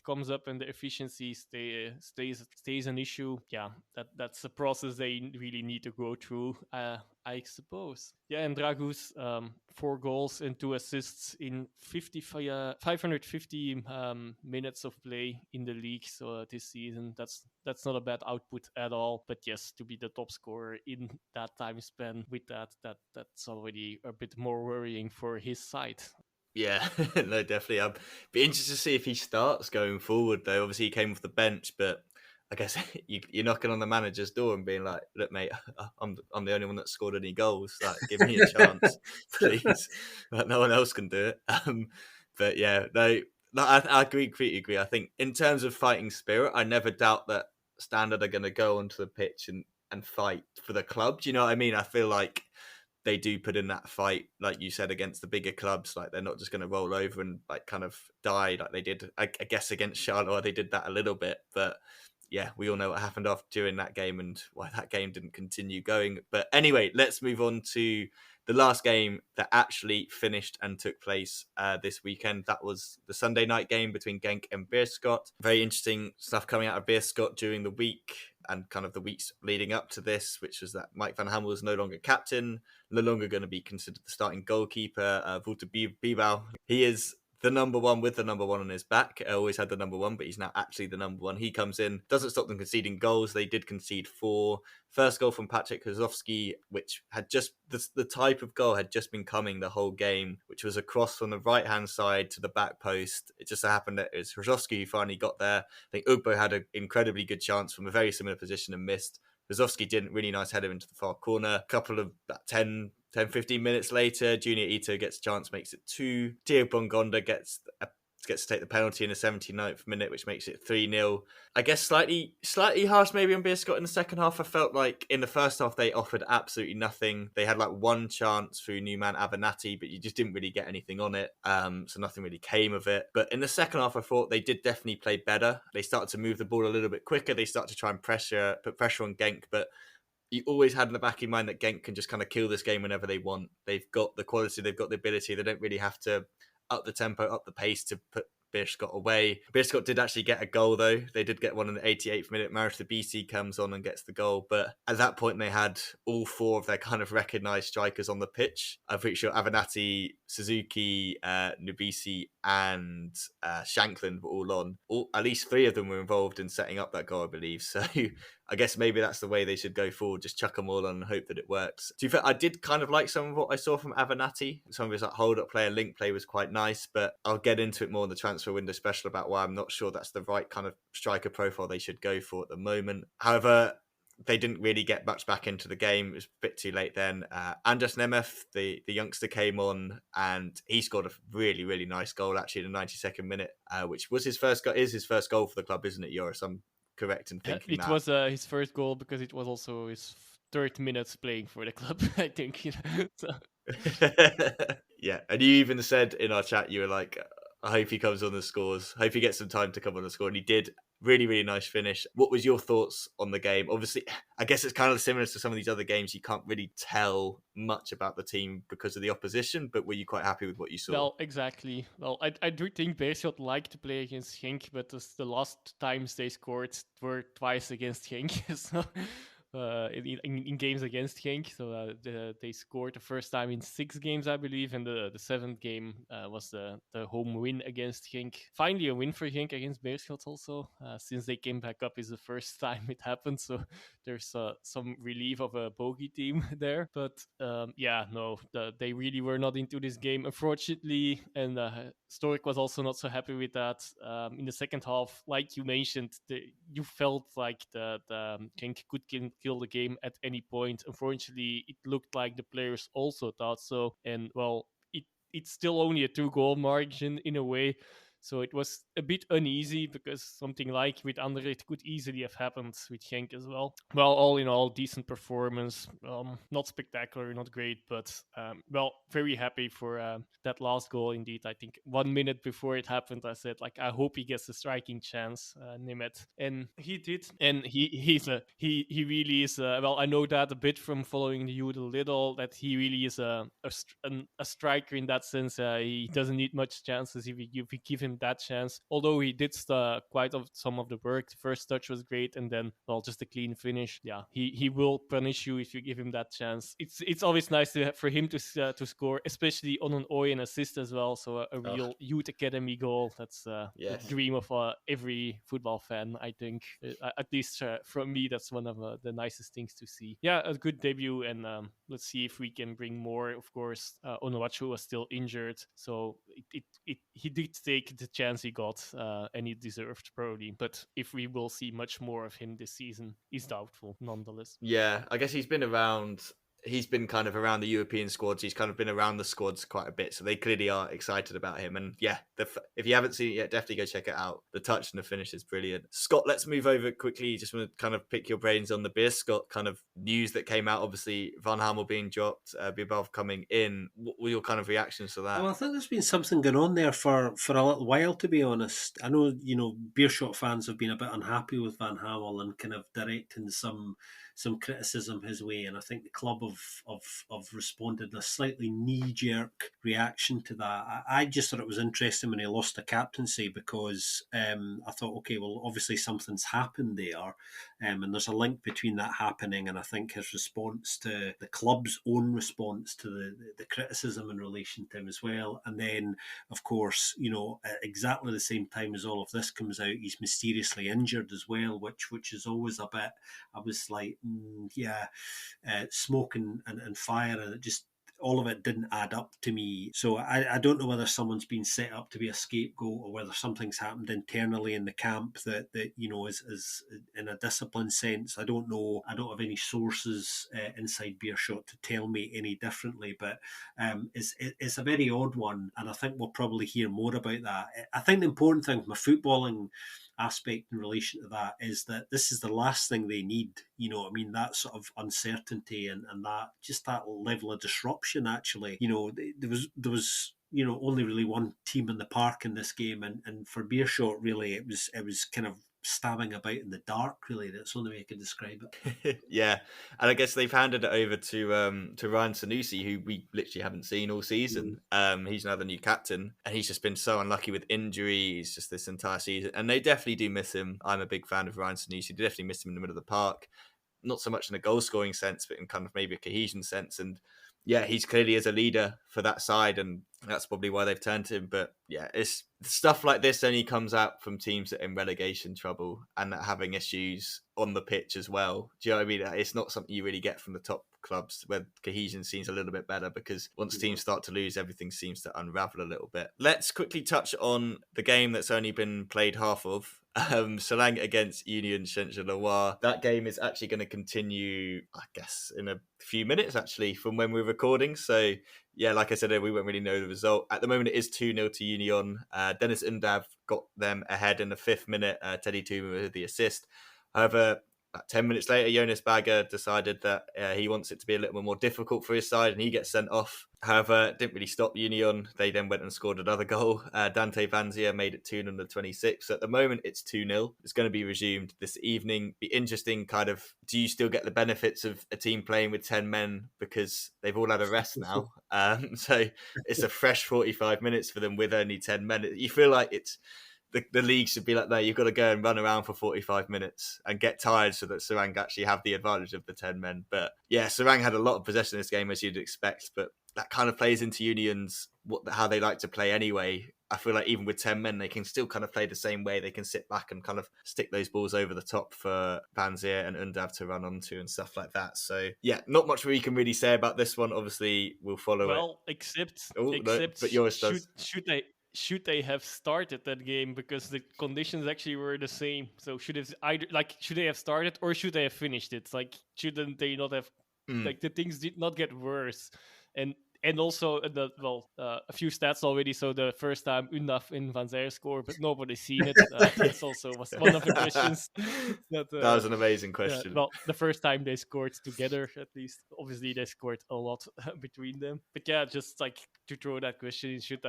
comes up and the efficiency stays an issue. Yeah, that's a process they really need to go through, I suppose. Yeah, and Dragus, 4 goals and 2 assists in 550 minutes of play in the league. So this season, that's not a bad output at all. But yes, to be the top scorer in that time span with that's already a bit more worrying for his side. Yeah, no, definitely. I'd be interested to see if he starts going forward, though. Obviously, he came off the bench, but I guess you're knocking on the manager's door and being like, "Look, mate, I'm the only one that scored any goals. Like, give me a chance, please. Like, no one else can do it." But yeah, no, I completely agree. I think in terms of fighting spirit, I never doubt that Standard are going to go onto the pitch and fight for the club. Do you know what I mean? I feel like they do put in that fight, like you said, against the bigger clubs. Like they're not just going to roll over and like kind of die like they did, I guess, against Charleroi. They did that a little bit, but yeah, we all know what happened after during that game and why that game didn't continue going. But anyway, let's move on to the last game that actually finished and took place this weekend. That was the Sunday night game between Genk and Beerschot. Very interesting stuff coming out of Beerschot during the week and kind of the weeks leading up to this, which was that Mike van Hamel was no longer captain, no longer going to be considered the starting goalkeeper. Wouter Bibau, he is the number one with the number one on his back. Always had the number one, but he's now actually the number one. He comes in, doesn't stop them conceding goals. They did concede 4. First goal from Patrick Kozlowski, which had just the type of goal had just been coming the whole game, which was a cross from the right hand side to the back post. It just so happened that it was Kozlowski who finally got there. I think Ugbo had an incredibly good chance from a very similar position and missed. Kozlowski didn't. Really nice header into the far corner. A couple of 10-15 minutes later, Junior Ito gets a chance, makes it 2. Theo Bongonda gets to take the penalty in the 79th minute, which makes it 3-0. I guess slightly harsh maybe on Beerschot in the second half. I felt like in the first half they offered absolutely nothing. They had like one chance through new man Avenatti, but you just didn't really get anything on it. So nothing really came of it. But in the second half, I thought they did definitely play better. They started to move the ball a little bit quicker. They started to try and put pressure on Genk, but you always had in the back of your mind that Genk can just kind of kill this game whenever they want. They've got the quality, they've got the ability. They don't really have to up the tempo, up the pace to put Beerschot away. Beerschot did actually get a goal, though. They did get one in the 88th minute. Marius BC comes on and gets the goal. But at that point, they had all 4 of their kind of recognised strikers on the pitch. I'm pretty sure Avenatti, Suzuki, Nubisi and Shanklin were all on. At least 3 of them were involved in setting up that goal, I believe. So I guess maybe that's the way they should go forward. Just chuck them all on and hope that it works. To be fair, I did kind of like some of what I saw from Avenatti. Some of his like hold-up play and link play was quite nice, but I'll get into it more in the transfer window special about why I'm not sure that's the right kind of striker profile they should go for at the moment. However, they didn't really get much back into the game. It was a bit too late then. Andras Nemeth, the youngster, came on and he scored a really, really nice goal actually in the 92nd minute, which was his first goal for the club, isn't it, Joris? I'm correct in thinking it was his first goal because it was also his 3rd minutes playing for the club, I think. So. Yeah, and you even said in our chat, you were like, I hope he comes on and scores. I hope he gets some time to come on and score. And he did Really, really nice finish. What was your thoughts on the game? Obviously, I guess it's kind of similar to some of these other games. You can't really tell much about the team because of the opposition, but were you quite happy with what you saw? Well, exactly. Well, I do think Beerschot like to play against Genk, but the last times they scored were twice against Genk. So in games against Genk. So they scored the first time in 6 games, I believe, and the 7th game was the home win against Genk. Finally, a win for Genk against Beerschot also, since they came back up is the first time it happened. So there's some relief of a bogey team there. But they really were not into this game, unfortunately, and Stoic was also not so happy with that. In the second half, like you mentioned, you felt like the Genk could kill the game at any point. Unfortunately, it looked like the players also thought so, and well, it's still only a 2-goal margin in a way. So it was a bit uneasy because something like with Anderlecht could easily have happened with Genk as well. Well, all in all, decent performance. Not spectacular, not great, but very happy for that last goal. Indeed, I think 1 minute before it happened, I said like, I hope he gets a striking chance, Nemeth, and he did. And he really is. I know that a bit from following the youth a little, that he really is a striker in that sense. He doesn't need much chances if you give him that chance. Although he did some of the work. The first touch was great, and then just a clean finish. Yeah, he will punish you if you give him that chance. It's always nice for him to score, especially on an Oyen assist as well. So a real youth academy goal. That's the dream of every football fan, I think. At least from me, that's one of the nicest things to see. Yeah, a good debut, and let's see if we can bring more. Of course, Onowatchu was still injured, so he did take the chance he got, and he deserved probably. But if we will see much more of him this season is doubtful, nonetheless. Yeah, I guess he's been around. He's been kind of around the European squads. He's kind of been around the squads quite a bit, so they clearly are excited about him. And yeah, if you haven't seen it yet, definitely go check it out. The touch and the finish is brilliant. Scott, let's move over quickly. Just want to kind of pick your brains on the Beerschot kind of news that came out. Obviously, Van Hamel being dropped, Bilbao coming in. What were your kind of reactions to that? Well, I think there's been something going on there for a little while, to be honest. I know, Beerschot fans have been a bit unhappy with Van Hamel and kind of directing some criticism his way, and I think the club have responded in a slightly knee-jerk reaction to that. I just thought it was interesting when he lost the captaincy, because I thought, okay, well, obviously something's happened there, and there's a link between that happening and I think his response to the club's own response to the criticism in relation to him as well. And then, of course, at exactly the same time as all of this comes out, he's mysteriously injured as well, which is always a bit, I was like, smoke and fire, and it just, all of it didn't add up to me. So I don't know whether someone's been set up to be a scapegoat, or whether something's happened internally in the camp that is in a discipline sense. I don't know. I don't have any sources inside Beerschot to tell me any differently, but it's a very odd one, and I think we'll probably hear more about that. I think the important thing from a footballing aspect in relation to that is that this is the last thing they need. That sort of uncertainty and that, just that level of disruption. Actually, there was only really one team in the park in this game, and for Beerschot, really, it was kind of stabbing about in the dark. Really, that's the only way I could describe it. Yeah, and I guess they've handed it over to Ryan Sanusi, who we literally haven't seen all season. He's now the new captain, and he's just been so unlucky with injuries just this entire season, and they definitely do miss him. I'm a big fan of Ryan Sanusi. They definitely miss him in the middle of the park, not so much in a goal scoring sense, but in kind of maybe a cohesion sense. And yeah, he's clearly as a leader for that side, and that's probably why they've turned to him. But yeah, it's stuff like this only comes out from teams that are in relegation trouble and that having issues on the pitch as well. Do you know what I mean? It's not something you really get from the top clubs, where cohesion seems a little bit better, because once teams start to lose, everything seems to unravel a little bit. Let's quickly touch on the game that's only been played half of. Solang against Union Saint-Gilloise. That game is actually going to continue, I guess, in a few minutes, actually, from when we're recording. So, yeah, like I said, we won't really know the result. At the moment, it is 2-0 to Union. Dennis Undav got them ahead in the 5th minute. Teddy Tuma with the assist. However, 10 minutes later, Jonas Bagger decided that he wants it to be a little bit more difficult for his side, and he gets sent off. However, it didn't really stop Union. They then went and scored another goal. Dante Vanzia made it 2-0 in the 26th. So at the moment, it's 2-0. It's going to be resumed this evening. Be interesting, kind of, do you still get the benefits of a team playing with 10 men because they've all had a rest now? So it's a fresh 45 minutes for them with only 10 men. You feel like it's the league should be like, no, you've got to go and run around for 45 minutes and get tired so that Serang actually have the advantage of the 10 men. But yeah, Serang had a lot of possession in this game, as you'd expect, but that kind of plays into Union's how they like to play anyway. I feel like even with 10 men, they can still kind of play the same way. They can sit back and kind of stick those balls over the top for Vanzier and Undav to run onto and stuff like that. So yeah, not much we can really say about this one. Obviously, we'll follow it. Well, except but yours does. Should they have started that game, because the conditions actually were the same? So should they have started or should they have finished it? Like, shouldn't they not have like the things did not get worse? And also a few stats already. So the first time Undav and Van Zijer scored, but nobody's seen it. That's also was one of the questions. That was an amazing question. Well, the first time they scored together, at least. Obviously, they scored a lot between them. But yeah, just like to throw that question, should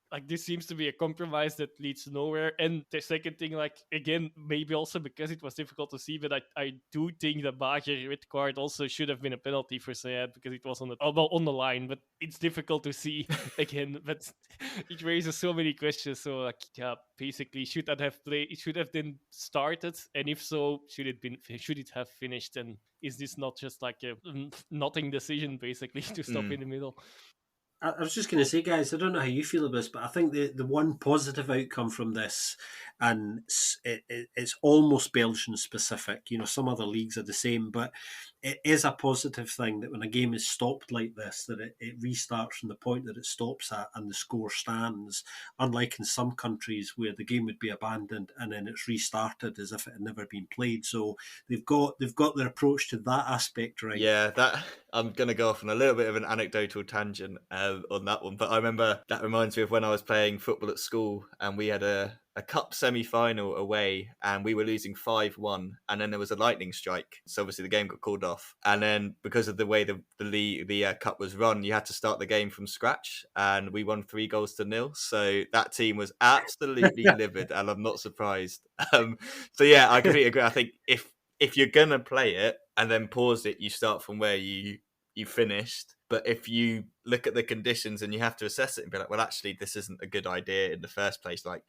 like, this seems to be a compromise that leads nowhere. And the second thing, like, again, maybe also because it was difficult to see, but I do think the Bajer red card also should have been a penalty for Sayed, because it was on the line, but it's difficult to see again. But it raises so many questions. So like, yeah, basically, should that have played? It should have been started, and if so, should it have finished? And is this not just like a nothing decision, basically, to stop in the middle? I was just going to say, guys, I don't know how you feel about this, but I think the one positive outcome from this, and it's almost Belgian specific, some other leagues are the same, but it is a positive thing that when a game is stopped like this, that it restarts from the point that it stops at and the score stands, unlike in some countries where the game would be abandoned and then it's restarted as if it had never been played. So they've got their approach to that aspect right. Yeah, that I'm going to go off on a little bit of an anecdotal tangent on that one, but I remember that reminds me of when I was playing football at school and we had a cup semi-final away and we were losing 5-1 and then there was a lightning strike, so obviously the game got called off, and then because of the way the cup was run, you had to start the game from scratch, and we won 3-0, so that team was absolutely livid, and I'm not surprised. So yeah, I completely agree. I think if you're gonna play it and then pause it, you start from where you finished. But if you look at the conditions and you have to assess it and be like, well, actually, this isn't a good idea in the first place. Like,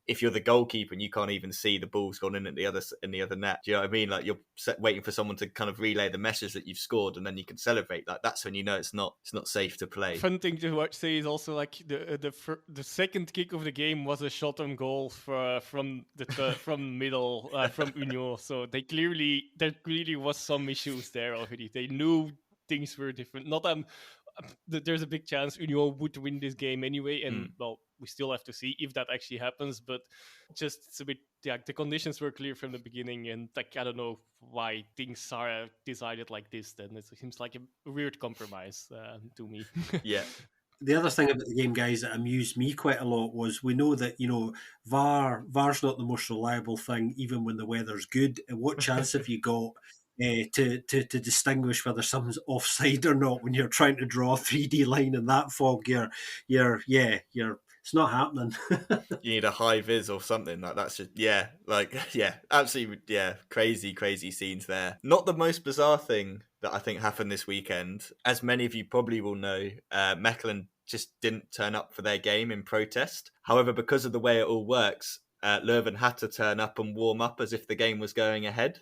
if you're the goalkeeper and you can't even see the ball's gone in the other net, do you know what I mean? Like, you're waiting for someone to kind of relay the message that you've scored, and then you can celebrate. Like, that's when you know it's not safe to play. Fun thing to say is also like the second kick of the game was a shot on goal from middle from Union. So there clearly was some issues there already. They knew things were different. Not there's a big chance Union would win this game anyway, and well, we still have to see if that actually happens. But just it's a bit, yeah, the conditions were clear from the beginning, and like, I don't know why things are decided like this. Then it seems like a weird compromise to me. Yeah. The other thing about the game, guys, that amused me quite a lot was we know that, VAR's not the most reliable thing, even when the weather's good. And what chance have you got to distinguish whether something's offside or not when you're trying to draw a 3D line in that fog? It's not happening. You need a high vis or something like that's just absolutely crazy scenes there. Not the most bizarre thing that I think happened this weekend. As many of you probably will know, Mechelen just didn't turn up for their game in protest. However, because of the way it all works, Leuven had to turn up and warm up as if the game was going ahead.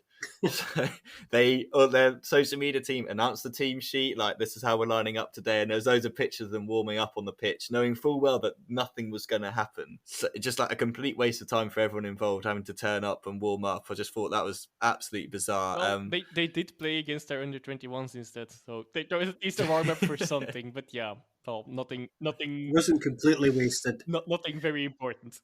So their social media team announced the team sheet, like, this is how we're lining up today, and there's loads of pictures of them warming up on the pitch, knowing full well that nothing was going to happen. So just like a complete waste of time for everyone involved, having to turn up and warm up. I just thought that was absolutely bizarre. Well, they did play against their under-21s instead, so there was at least a warm-up for something. But yeah, well, nothing wasn't completely wasted. Nothing very important.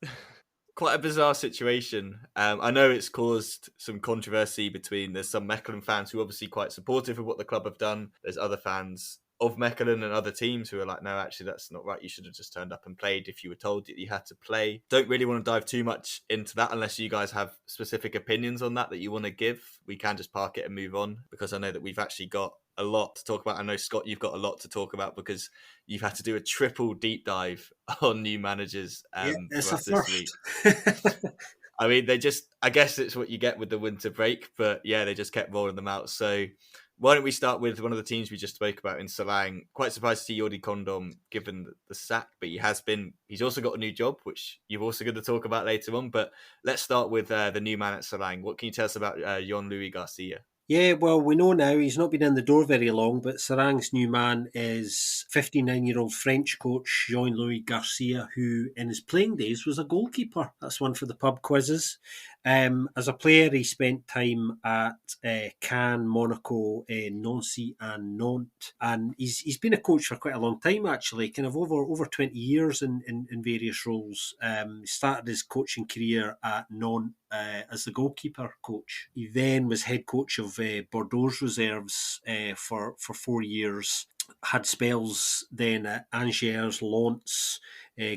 Quite a bizarre situation. I know it's caused some controversy there's some Mechelen fans who are obviously quite supportive of what the club have done. There's other fans of Mechelen and other teams who are like, no, actually, that's not right. You should have just turned up and played if you were told that you had to play. Don't really want to dive too much into that unless you guys have specific opinions on that you want to give. We can just park it and move on, because I know that we've actually got a lot to talk about. I know, Scott, you've got a lot to talk about because you've had to do a triple deep dive on new managers it's for a us this week. I mean, I guess it's what you get with the winter break, but yeah, they just kept rolling them out. So why don't we start with one of the teams we just spoke about in Salang? Quite surprised to see Jordi Condom given the sack, but he's also got a new job, which you're also going to talk about later on. But let's start with the new man at Salang. What can you tell us about Jon-Louis Garcia? Yeah, well, we know now he's not been in the door very long, but Sarang's new man is 59-year-old French coach Jean-Louis Garcia, who in his playing days was a goalkeeper. That's one for the pub quizzes. As a player, he spent time at Cannes, Monaco, Nancy and Nantes. And he's been a coach for quite a long time, actually, kind of over 20 years in various roles. He started his coaching career at Nantes as the goalkeeper coach. He then was head coach of Bordeaux's reserves for 4 years. Had spells then at Angers, Lens,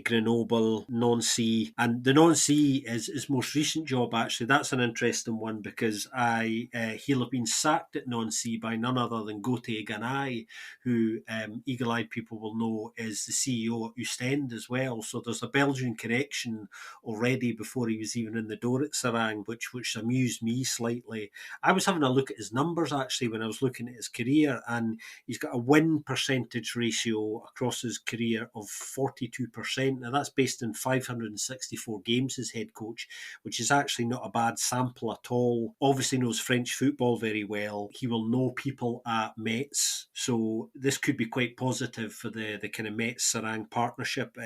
Grenoble, Nancy, and the Nancy is his most recent job. Actually, that's an interesting one because he'll have been sacked at Nancy by none other than Gauthier Ganay, who eagle-eyed people will know is the CEO at Ostend as well. So there's a Belgian connection already before he was even in the door at Sarang, which amused me slightly. I was having a look at his numbers actually when I was looking at his career, and he's got a win percentage ratio across his career of 42%. Now that's based on 564 games as head coach, which is actually not a bad sample at all. Obviously knows French football very well. He will know people at Metz, so this could be quite positive for the kind of Metz-Sarang partnership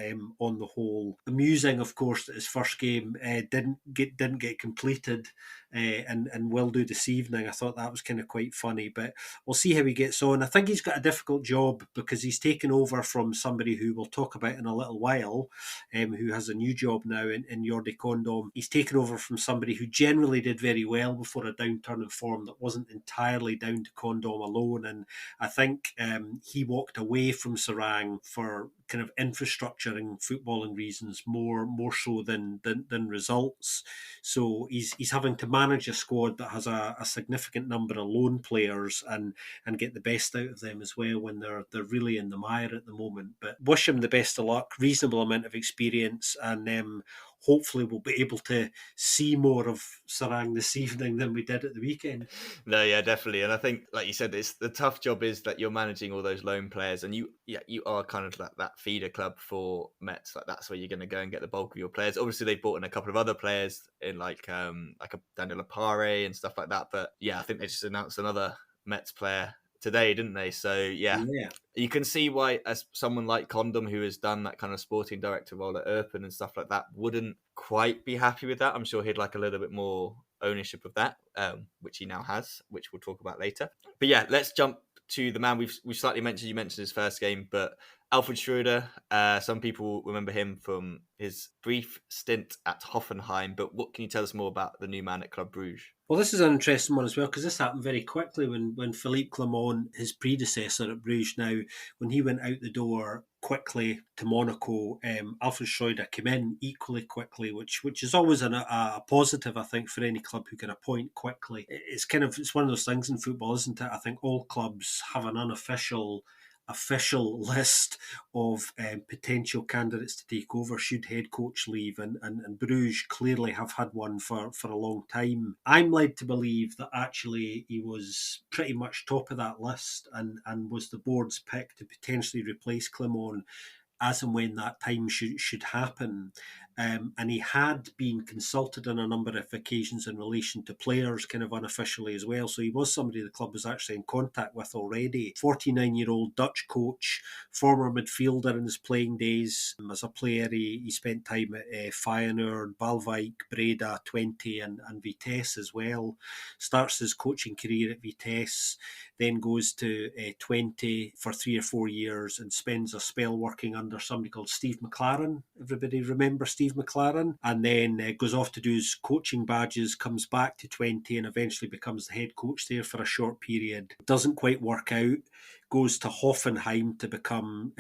on the whole. Amusing, of course, that his first game didn't get completed and will do this evening. I thought that was kind of quite funny, but we'll see how he gets on. I think he's got a difficult job because he's taken over from somebody who we'll talk about in a little while, who has a new job now in Jordi Condom. He's taken over from somebody who generally did very well before a downturn in form that wasn't entirely down to Condom alone, and I think he walked away from Sarang for kind of infrastructure and footballing reasons more so than results. So he's having to manage a squad that has a significant number of loan players and get the best out of them as well when they're really in the mire at the moment. But wish him the best of luck, reasonable amount of experience, and hopefully we'll be able to see more of Sarang this evening than we did at the weekend. No, yeah, definitely. And I think, like you said, it's the tough job is that you're managing all those loan players, and you are kind of like that feeder club for Metz. Like that's where you're going to go and get the bulk of your players. Obviously, they brought in a couple of other players in like a Daniel Apare and stuff like that. But yeah, I think they just announced another Metz player today, didn't they? So yeah, you can see why as someone like Condom, who has done that kind of sporting director role at Erpen and stuff like that, wouldn't quite be happy with that. I'm sure he'd like a little bit more ownership of that, which he now has, which we'll talk about later. But yeah, let's jump to the man we've slightly mentioned. You mentioned his first game, but Alfred Schroeder, some people remember him from his brief stint at Hoffenheim, but what can you tell us more about the new man at Club Brugge? Well, this is an interesting one as well, because this happened very quickly when Philippe Clement, his predecessor at Bruges now, when he went out the door quickly to Monaco, Alfred Schroeder came in equally quickly, which is always a positive, I think, for any club who can appoint quickly. It's one of those things in football, isn't it? I think all clubs have an official list of potential candidates to take over should head coach leave, and Bruges clearly have had one for a long time. I'm led to believe that actually he was pretty much top of that list and was the board's pick to potentially replace Clement as and when that time should happen. And he had been consulted on a number of occasions in relation to players kind of unofficially as well. So he was somebody the club was actually in contact with already. 49-year-old Dutch coach, former midfielder in his playing days. As a player, he spent time at Feyenoord, Waalwijk, Breda, Twente and Vitesse as well. Starts his coaching career at Vitesse, then goes to Twente for 3 or 4 years and spends a spell working under somebody called Steve McLaren. Everybody remember Steve McLaren? And then goes off to do his coaching badges, comes back to Twente and eventually becomes the head coach there for a short period. Doesn't quite work out. goes to Hoffenheim to become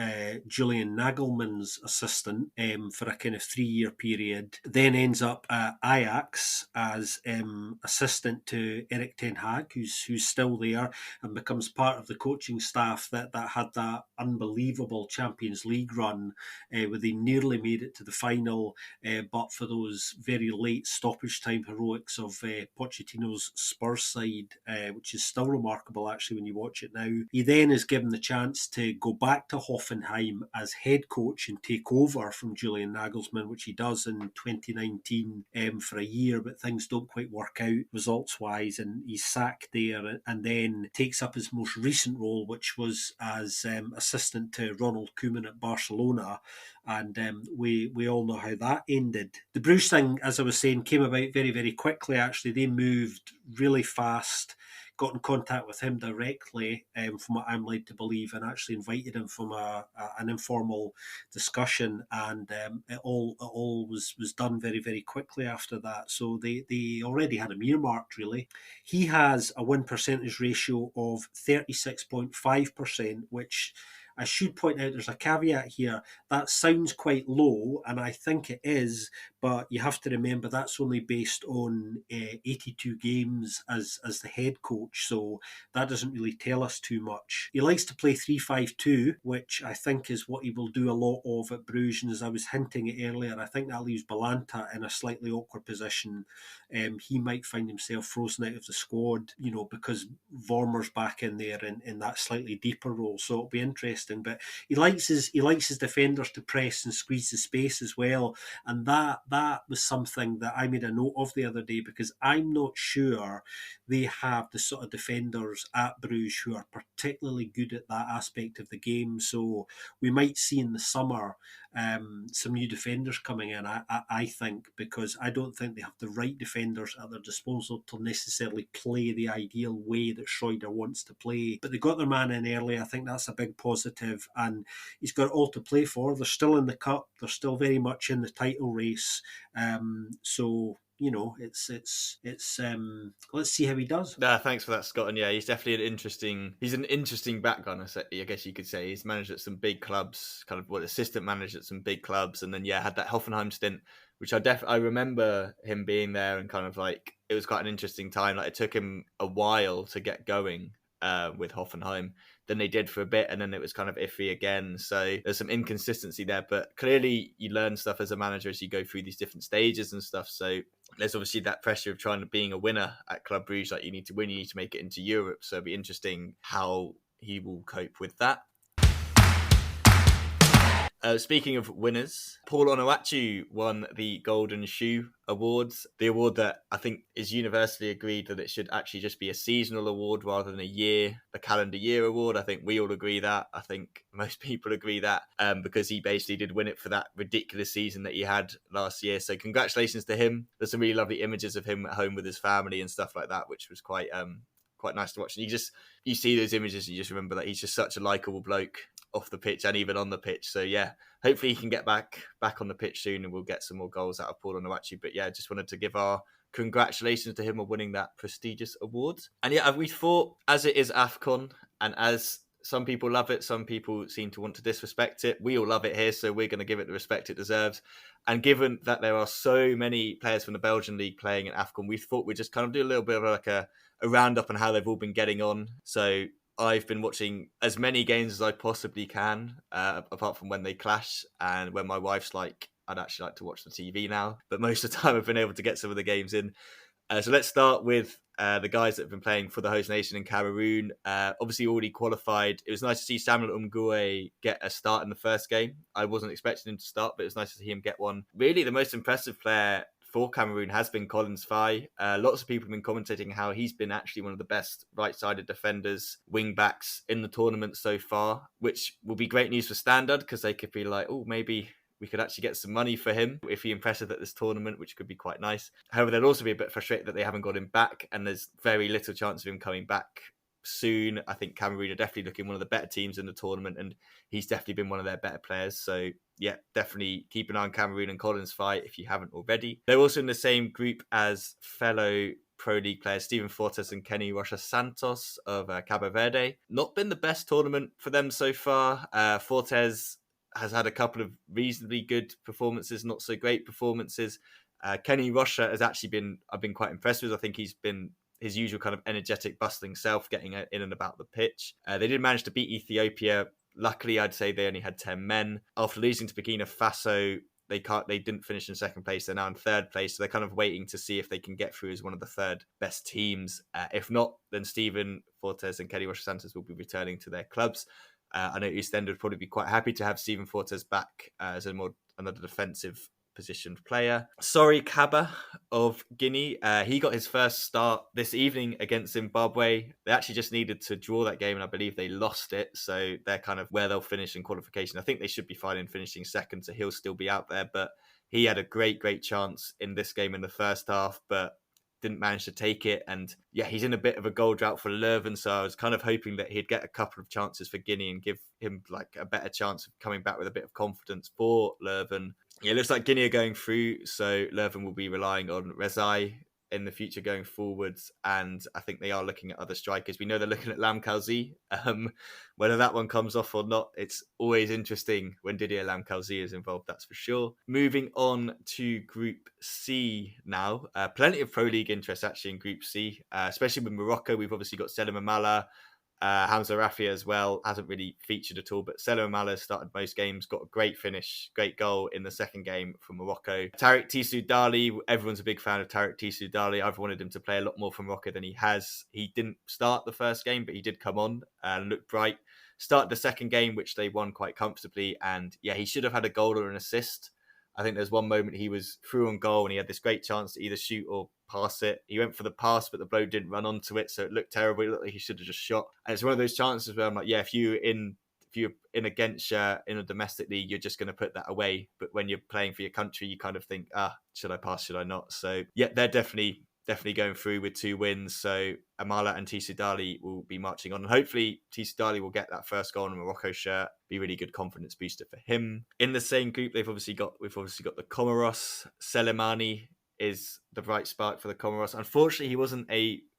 Julian Nagelmann's assistant for a kind of 3-year period. Then ends up at Ajax as assistant to Erik ten Hag, who's still there, and becomes part of the coaching staff that had that unbelievable Champions League run where they nearly made it to the final, but for those very late stoppage time heroics of Pochettino's Spurs side, which is still remarkable actually when you watch it now. He then is given the chance to go back to Hoffenheim as head coach and take over from Julian Nagelsmann, which he does in 2019 for a year, but things don't quite work out results-wise, and he's sacked there, and then takes up his most recent role, which was as assistant to Ronald Koeman at Barcelona, and we all know how that ended. The Bruges thing, as I was saying, came about very, very quickly actually. They moved really fast, got in contact with him directly, from what I'm led to believe, and actually invited him from an informal discussion, and it all was done very, very quickly after that. So they already had him earmarked, really. He has a win percentage ratio of 36.5%, which I should point out there's a caveat here. That sounds quite low, and I think it is, but you have to remember that's only based on 82 games as the head coach, so that doesn't really tell us too much. He likes to play 3-5-2, which I think is what he will do a lot of at Bruges, and as I was hinting at earlier, I think that leaves Balanta in a slightly awkward position. He might find himself frozen out of the squad, because Vormer's back in there in that slightly deeper role, so it'll be interesting. But he likes his defenders to press and squeeze the space as well, and that was something that I made a note of the other day, because I'm not sure they have the sort of defenders at Bruges who are particularly good at that aspect of the game. So we might see in the summer some new defenders coming in, I think, because I don't think they have the right defenders at their disposal to necessarily play the ideal way that Schroeder wants to play. But they got their man in early. I think that's a big positive, and he's got it all to play for. They're still in the cup. They're still very much in the title race. So it's let's see how he does. Thanks for that, Scott. And yeah, he's definitely an interesting background, I guess you could say. He's managed at some big clubs, kind of assistant manager at some big clubs, and then had that Hoffenheim stint, which I remember him being there, and kind of like it was quite an interesting time. Like it took him a while to get going with Hoffenheim than they did for a bit, and then it was kind of iffy again. So there's some inconsistency there, but clearly you learn stuff as a manager as you go through these different stages and stuff. So there's obviously that pressure of being a winner at Club Brugge. Like you need to win, you need to make it into Europe. So it'll be interesting how he will cope with that. Speaking of winners, Paul Onowatchu won the Golden Shoe Awards, the award that I think is universally agreed that it should actually just be a seasonal award rather than a calendar year award. I think we all agree that. I think most people agree that, because he basically did win it for that ridiculous season that he had last year. So congratulations to him. There's some really lovely images of him at home with his family and stuff like that, which was quite nice to watch. And you see those images and you just remember that he's just such a likeable bloke off the pitch and even on the pitch. So yeah, hopefully he can get back on the pitch soon and we'll get some more goals out of Paul Onowatchu. But yeah, just wanted to give our congratulations to him on winning that prestigious award. And yeah, we thought, as it is AFCON, and as some people love it, some people seem to want to disrespect it, we all love it here, so we're going to give it the respect it deserves. And given that there are so many players from the Belgian league playing at AFCON, we thought we'd just kind of do a little bit of like a roundup on how they've all been getting on. So I've been watching as many games as I possibly can, apart from when they clash and when my wife's like, I'd actually like to watch the TV now. But most of the time I've been able to get some of the games in. So let's start with the guys that have been playing for the host nation in Cameroon. Obviously already qualified. It was nice to see Samuel Umgue get a start in the first game. I wasn't expecting him to start, but it was nice to see him get one. Really, the most impressive player for Cameroon has been Collins Fai. Lots of people have been commentating how he's been actually one of the best right-sided defenders, wing-backs in the tournament so far, which will be great news for Standard because they could be like, oh, maybe we could actually get some money for him if he impresses at this tournament, which could be quite nice. However, they'll also be a bit frustrated that they haven't got him back, and there's very little chance of him coming back soon. I think Cameroon are definitely looking one of the better teams in the tournament, and he's definitely been one of their better players. So yeah, definitely keep an eye on Cameroon and Collins Fai if you haven't already. They're also in the same group as fellow Pro League players, Steven Fortes and Kenny Rocha Santos of Cabo Verde. Not been the best tournament for them so far. Fortes has had a couple of reasonably good performances, not so great performances. Kenny Rocha has actually I've been quite impressed with. I think he's been his usual kind of energetic, bustling self, getting in and about the pitch. They did manage to beat Ethiopia. Luckily, I'd say they only had 10 men. After losing to Burkina Faso, they didn't finish in second place. They're now in third place. So they're kind of waiting to see if they can get through as one of the third best teams. If not, then Steven Fortes and Kenny Rocha Santos will be returning to their clubs. I know EastEnd would probably be quite happy to have Steven Fortes back as another defensive positioned player. Sorry Kaba of Guinea. He got his first start this evening against Zimbabwe. They actually just needed to draw that game, and I believe they lost it. So they're kind of where they'll finish in qualification. I think they should be fine in finishing second, so he'll still be out there. But he had a great chance in this game in the first half, but didn't manage to take it. And yeah, he's in a bit of a goal drought for Leuven, so I was kind of hoping that he'd get a couple of chances for Guinea and give him like a better chance of coming back with a bit of confidence for Leuven. Yeah, it looks like Guinea are going through, so Leuven will be relying on Rezai in the future going forwards, and I think they are looking at other strikers. We know they're looking at Lam Kalzi. Whether that one comes off or not, it's always interesting when Didier Lam Kalzi is involved, that's for sure. Moving on to Group C now. Plenty of Pro League interest actually in Group C, especially with Morocco. We've obviously got Selim Amala. Hamza Rafia as well hasn't really featured at all, but Selim Amala started most games, got a great finish, great goal in the second game for Morocco. Tariq Tissou Dali, everyone's a big fan of Tariq Tissou Dali. I've wanted him to play a lot more for Morocco than he has. He didn't start the first game, but he did come on and looked bright. Started the second game, which they won quite comfortably, and yeah, he should have had a goal or an assist. I think there's one moment he was through on goal and he had this great chance to either shoot or pass it. He went for the pass, but the bloke didn't run onto it, so it looked terrible. It looked like he should have just shot. And it's one of those chances where I'm like, yeah, if you're in against in a domestic league, you're just going to put that away. But when you're playing for your country, you kind of think, should I pass? Should I not? So yeah, they're definitely going through with 2 wins. So Amala and Tissou Dali will be marching on. And hopefully Tissou Dali will get that first goal on a Morocco shirt. Be a really good confidence booster for him. In the same group, we've obviously got the Comoros. Selemani is the bright spark for the Comoros. Unfortunately, he wasn't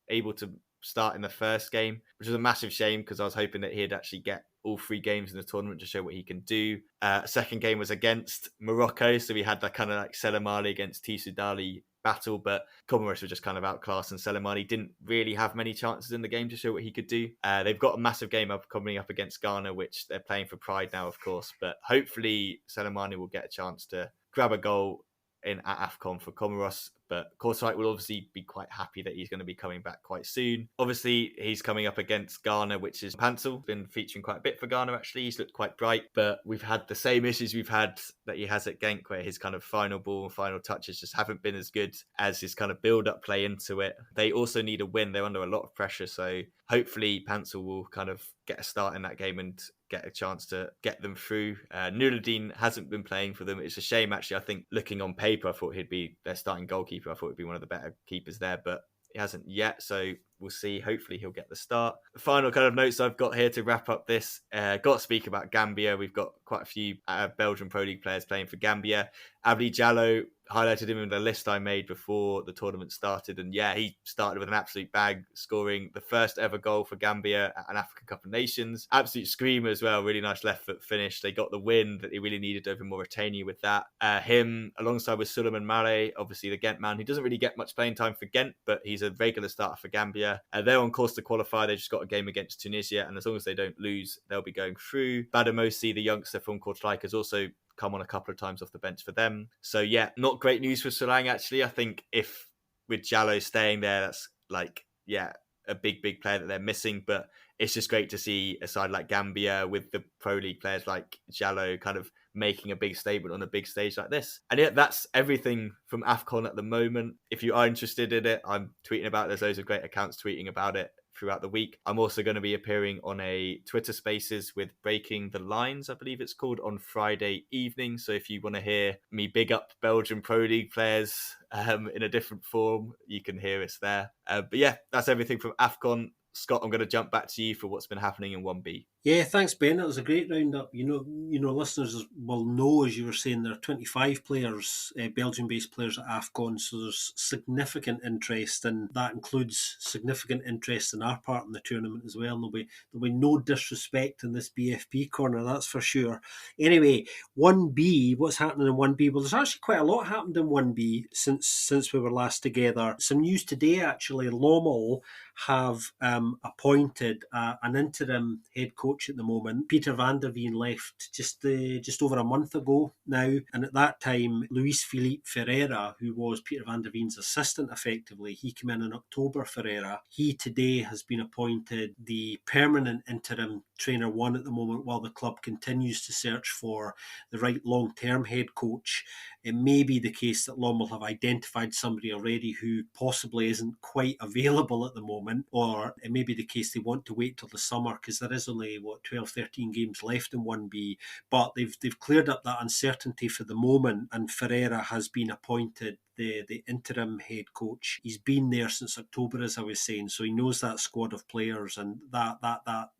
able to start in the first game, which was a massive shame because I was hoping that he'd actually get all 3 games in the tournament to show what he can do. Second game was against Morocco, so we had that kind of like Selemani against Tissou Dali battle, but Comoros were just kind of outclassed, and Selemani didn't really have many chances in the game to show what he could do. They've got a massive game coming up against Ghana, which they're playing for pride now, of course, but hopefully Selemani will get a chance to grab a goal at AFCON for Comoros. But Kortrijk will obviously be quite happy that he's going to be coming back quite soon. Obviously, he's coming up against Ghana, which is Pansel. Been featuring quite a bit for Ghana, actually. He's looked quite bright, but we've had the same issues we've had that he has at Genk, where his kind of final ball and final touches just haven't been as good as his kind of build-up play into it. They also need a win. They're under a lot of pressure, so hopefully Pansel will kind of get a start in that game and get a chance to get them through. Nuruddin hasn't been playing for them. It's a shame, actually. I think looking on paper, I thought he'd be their starting goalkeeper. I thought he'd be one of the better keepers there, but he hasn't yet, so we'll see. Hopefully he'll get the start. The final kind of notes I've got here to wrap up this, got to speak about Gambia. We've got quite a few Belgian Pro League players playing for Gambia. Abdi Jallo, highlighted him in the list I made before the tournament started, and yeah, he started with an absolute bag, scoring the first ever goal for Gambia at an African Cup of Nations. Absolute screamer as well, really nice left foot finish. They got the win that they really needed over Mauritania with that. Him, alongside with Suleiman Mare, obviously the Ghent man, he doesn't really get much playing time for Ghent, but he's a regular starter for Gambia. They're on course to qualify. They just got a game against Tunisia, and as long as they don't lose, they'll be going through. Badamosi, the youngster from Kortrijk, has also come on a couple of times off the bench for them. So yeah, not great news for Solang, actually. I think if with Jallo staying there, that's like, yeah, a big player that they're missing. But it's just great to see a side like Gambia with the Pro League players like Jallo kind of making a big statement on a big stage like this. And yeah, that's everything from AFCON at the moment. If you are interested in it, I'm tweeting about it. There's loads of great accounts tweeting about it throughout the week. I'm also going to be appearing on a Twitter Spaces with Breaking the Lines, I believe it's called, on Friday evening. So if you want to hear me big up Belgian Pro League players in a different form, you can hear us there. But yeah, that's everything from AFCON. Scott, I'm going to jump back to you for what's been happening in 1B. Yeah, thanks, Ben. That was a great roundup. Listeners will know, as you were saying, there are 25 players, Belgian-based players at AFCON, so there's significant interest, and that includes significant interest in our part in the tournament as well. There'll be no disrespect in this BFP corner, that's for sure. Anyway, 1B, what's happening in 1B? Well, there's actually quite a lot happened in 1B since we were last together. Some news today, actually. Lommel have appointed an interim head coach at the moment. Peter van der Veen left just over a month ago now, and at that time, Luis Felipe Ferreira, who was Peter van der Veen's assistant effectively, he came in October. Ferreira, he today has been appointed the permanent interim trainer one at the moment, while the club continues to search for the right long-term head coach. It may be the case that Lommel have identified somebody already who possibly isn't quite available at the moment, or it may be the case they want to wait till the summer, because there is only 12, 13 games left in 1B, but they've cleared up that uncertainty for the moment, and Ferreira has been appointed the interim head coach. He's been there since October, as I was saying, so he knows that squad of players, and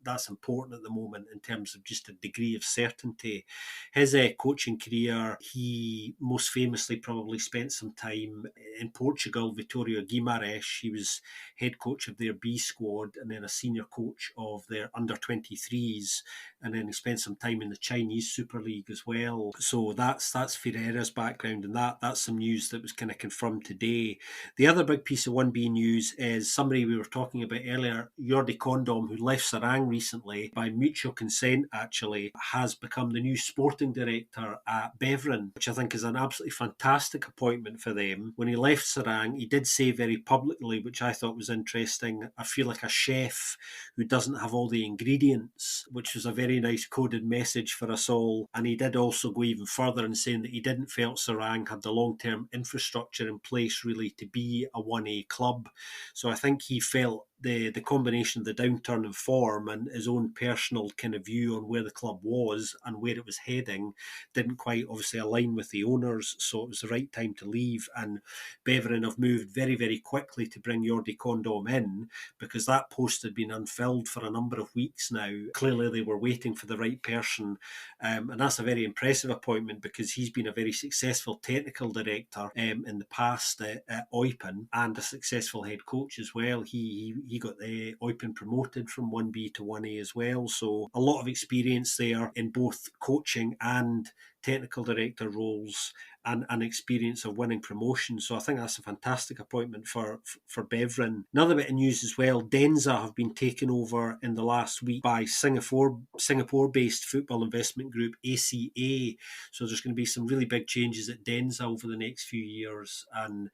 that's important at the moment in terms of just a degree of certainty. His coaching career, he most famously probably spent some time in Portugal, Vitória Guimarães. He was head coach of their B squad and then a senior coach of their under-23s, and then he spent some time in the Chinese Super League as well. So that's Ferreira's background, and that's some news that was kind of confirmed today. The other big piece of 1B news is somebody we were talking about earlier, Jordi Condom, who left Sarang recently by mutual consent, actually, has become the new sporting director at Beveren, which I think is an absolutely fantastic appointment for them. When he left Sarang, he did say very publicly, which I thought was interesting, I feel like a chef who doesn't have all the ingredients, which was a very nice coded message for us all. And he did also go even further in saying that he didn't feel Sarang had the long-term infrastructure in place really to be a 1A club. So I think he felt the combination of the downturn in form and his own personal kind of view on where the club was and where it was heading didn't quite obviously align with the owners, so it was the right time to leave. And Beveren have moved very, very quickly to bring Jordi Condom in, because that post had been unfilled for a number of weeks now. Clearly they were waiting for the right person, and that's a very impressive appointment, because he's been a very successful technical director in the past at Eupen, and a successful head coach as well. He got the Eupen promoted from 1B to 1A as well, so a lot of experience there in both coaching and technical director roles, and experience of winning promotions. So I think that's a fantastic appointment for Beveren. Another bit of news as well, Denza have been taken over in the last week by Singapore-based football investment group ACA. So there's going to be some really big changes at Denza over the next few years, and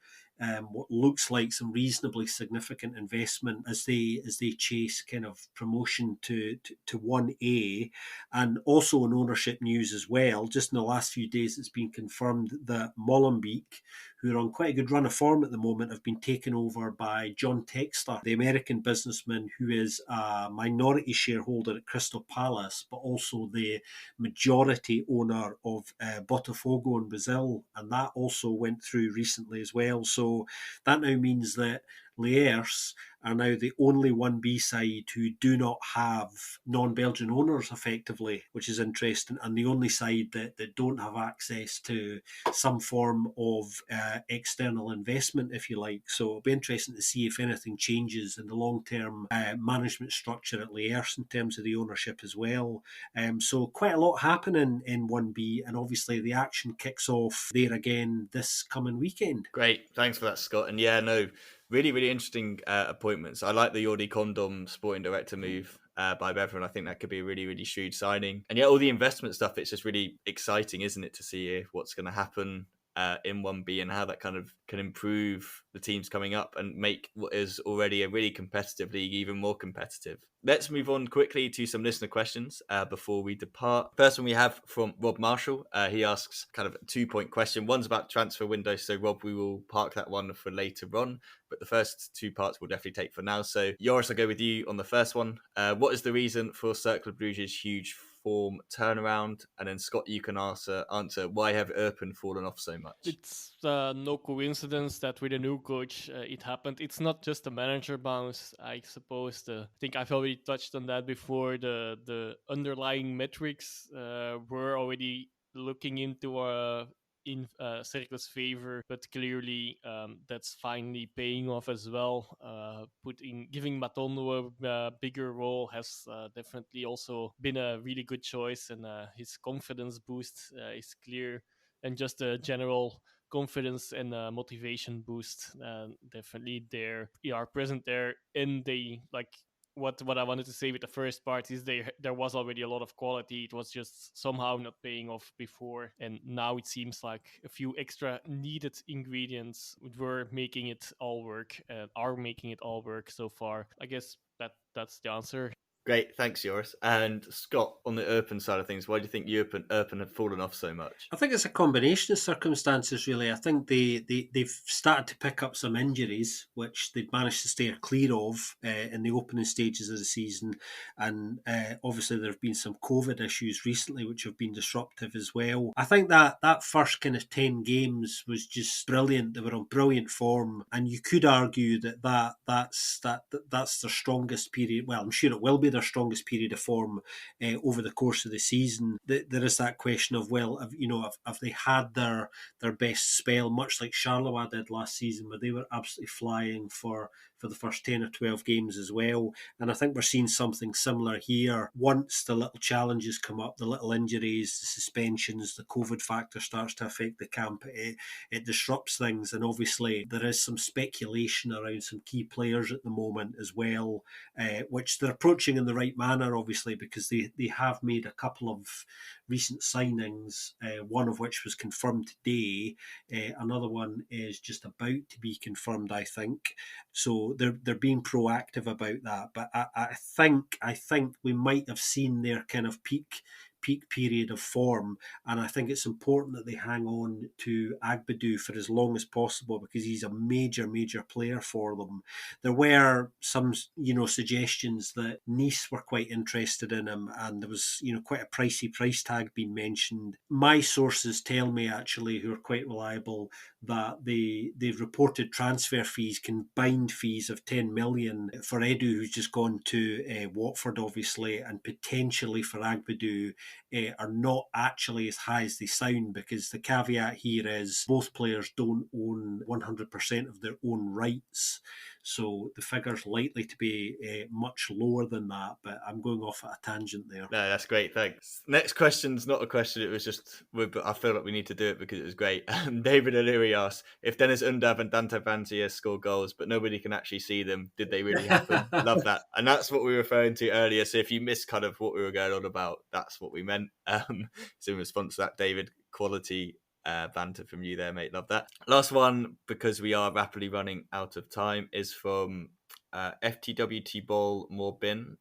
what looks like some reasonably significant investment as they chase kind of promotion to 1A. And also in ownership news as well, just in the last few days it's been confirmed that Molenbeek, who are on quite a good run of form at the moment, have been taken over by John Textor, the American businessman who is a minority shareholder at Crystal Palace, but also the majority owner of Botafogo in Brazil, and that also went through recently as well. So that now means that Lierse are now the only 1B side who do not have non-Belgian owners effectively, which is interesting, and the only side that don't have access to some form of external investment, if you like. So it'll be interesting to see if anything changes in the long-term management structure at Lierse in terms of the ownership as well. So quite a lot happening in 1B, and obviously the action kicks off there again this coming weekend. Great, thanks for that, Scott. And yeah, no, really, really interesting appointments. I like the Jordi Condom sporting director move by Beveren. I think that could be a really, really shrewd signing. And yeah, all the investment stuff, it's just really exciting, isn't it, to see what's going to happen in 1B and how that kind of can improve the teams coming up and make what is already a really competitive league even more competitive. Let's move on quickly to some listener questions before we depart. First one we have from Rob Marshall. He asks kind of a 2-point question. One's about transfer window, so Rob, we will park that one for later on, but the first 2 parts we'll definitely take for now. So Joris, I'll go with you on the first one. What is the reason for Cercle Bruges' huge form turnaround? And then Scott, you can answer why have Erpen fallen off so much? It's no coincidence that with a new coach it happened. It's not just a manager bounce, I suppose. I think I've already touched on that before. The underlying metrics were already looking into in Cercle's favor, but clearly that's finally paying off as well. Giving Matondo a bigger role has definitely also been a really good choice, and his confidence boost is clear, and just a general confidence and motivation boost definitely there are present there. And they like what I wanted to say with the first part is there was already a lot of quality. It was just somehow not paying off before, and now it seems like a few extra needed ingredients were making it all work, are making it all work so far. I guess that's the answer. Great, thanks, Joris. And Scott, on the Erpen side of things, why do you think Erpen have fallen off so much? I think it's a combination of circumstances, really. I think they've started to pick up some injuries, which they've managed to steer clear of in the opening stages of the season. And obviously there have been some COVID issues recently, which have been disruptive as well. I think that first kind of 10 games was just brilliant. They were on brilliant form. And you could argue that's their strongest period. Well, I'm sure it will be their strongest period of form over the course of the season. There is that question of, well, have they had their best spell, much like Charleroi did last season, where they were absolutely flying for the first 10 or 12 games as well. And I think we're seeing something similar here. Once the little challenges come up, the little injuries, the suspensions, the COVID factor starts to affect the camp, it disrupts things. And obviously there is some speculation around some key players at the moment as well, which they're approaching in the right manner, obviously, because they have made a couple of recent signings, one of which was confirmed today. Another one is just about to be confirmed, I think. So they're being proactive about that. But I think we might have seen their kind of peak period of form, and I think it's important that they hang on to Agbadou for as long as possible, because he's a major player for them. There were some suggestions that Nice were quite interested in him, and there was quite a pricey price tag being mentioned. My sources tell me, actually, who are quite reliable, that they've reported transfer fees, combined fees of 10 million for Edu, who's just gone to Watford, obviously, and potentially for Agbadou, are not actually as high as they sound, because the caveat here is both players don't own 100% of their own rights. So the figure's likely to be much lower than that, but I'm going off at a tangent there. No, that's great, thanks. Next question's not a question, it was just, I feel like we need to do it because it was great. David O'Leary asks, if Dennis Undav and Dante Banzia score goals, but nobody can actually see them, did they really happen? Love that. And that's what we were referring to earlier, so if you missed kind of what we were going on about, that's what we meant. So in response to that, David, quality banter from you there, mate. Love that. Last one, because we are rapidly running out of time, is from FTWT Ball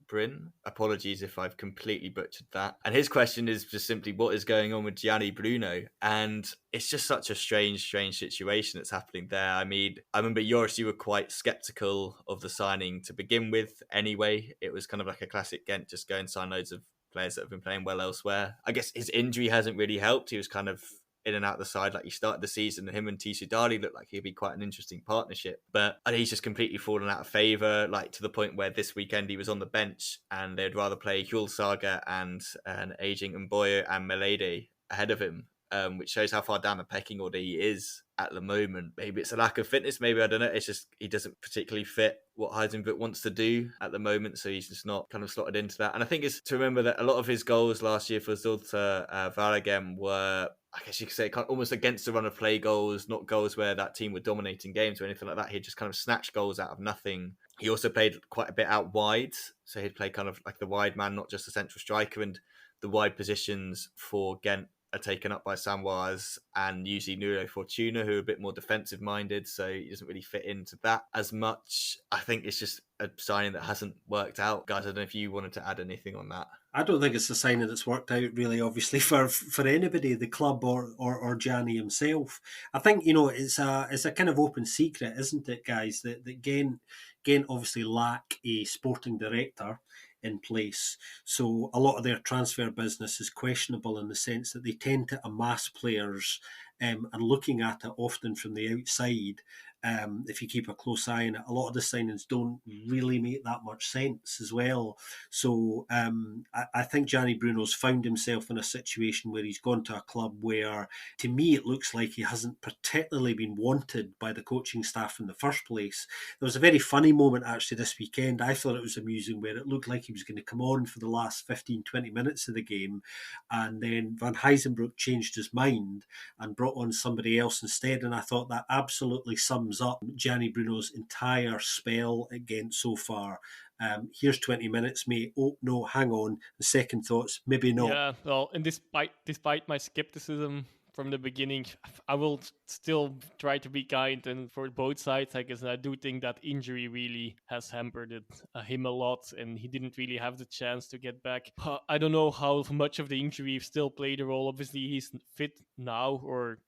Brin. Apologies if I've completely butchered that. And his question is just simply, what is going on with Gianni Bruno? And it's just such a strange situation that's happening there. I mean, I remember, Joris, you were quite sceptical of the signing to begin with anyway. It was kind of like a classic Ghent, just go and sign loads of players that have been playing well elsewhere. I guess his injury hasn't really helped. He was kind of in and out the side like he started the season, and him and Tisu Dali looked like he'd be quite an interesting partnership, but he's just completely fallen out of favour, like to the point where this weekend he was on the bench and they'd rather play Huel Saga and an aging Mboyo and Melede ahead of him, which shows how far down the pecking order he is at the moment. Maybe it's a lack of fitness, maybe, I don't know. It's just he doesn't particularly fit what Heisenberg wants to do at the moment, so he's just not kind of slotted into that. And I think it's to remember that a lot of his goals last year for Zulte Waregem were, I guess you could say, almost against the run of play goals, not goals where that team were dominating games or anything like that. He'd just kind of snatched goals out of nothing. He also played quite a bit out wide, so he'd play kind of like the wide man, not just the central striker, and the wide positions for Ghent are taken up by Samwaz and usually Nuno Fortuna, who are a bit more defensive minded, so he doesn't really fit into that as much. I think it's just a signing that hasn't worked out. Guys, I don't know if you wanted to add anything on that. I don't think it's a signing that's worked out, really, obviously, for anybody, the club or Gianni himself. I think, it's a kind of open secret, isn't it, guys, that Ghent obviously lack a sporting director. in place. So a lot of their transfer business is questionable in the sense that they tend to amass players, and looking at it often from the outside, if you keep a close eye on it, a lot of the signings don't really make that much sense as well. So I think Gianni Bruno's found himself in a situation where he's gone to a club where, to me, it looks like he hasn't particularly been wanted by the coaching staff in the first place. There was a very funny moment actually this weekend. I thought it was amusing, where it looked like he was going to come on for the last 15-20 minutes of the game, and then Van Heisenbroek changed his mind and brought on somebody else instead. And I thought that absolutely sums up Gianni Bruno's entire spell at Ghent so far. Here's 20 minutes, mate. Oh, no, hang on. Second thoughts, maybe not. Yeah, well, and despite my skepticism from the beginning, I will still try to be kind, and for both sides, I guess. I do think that injury really has hampered him a lot, and he didn't really have the chance to get back. I don't know how much of the injury still played a role. Obviously, he's fit now, or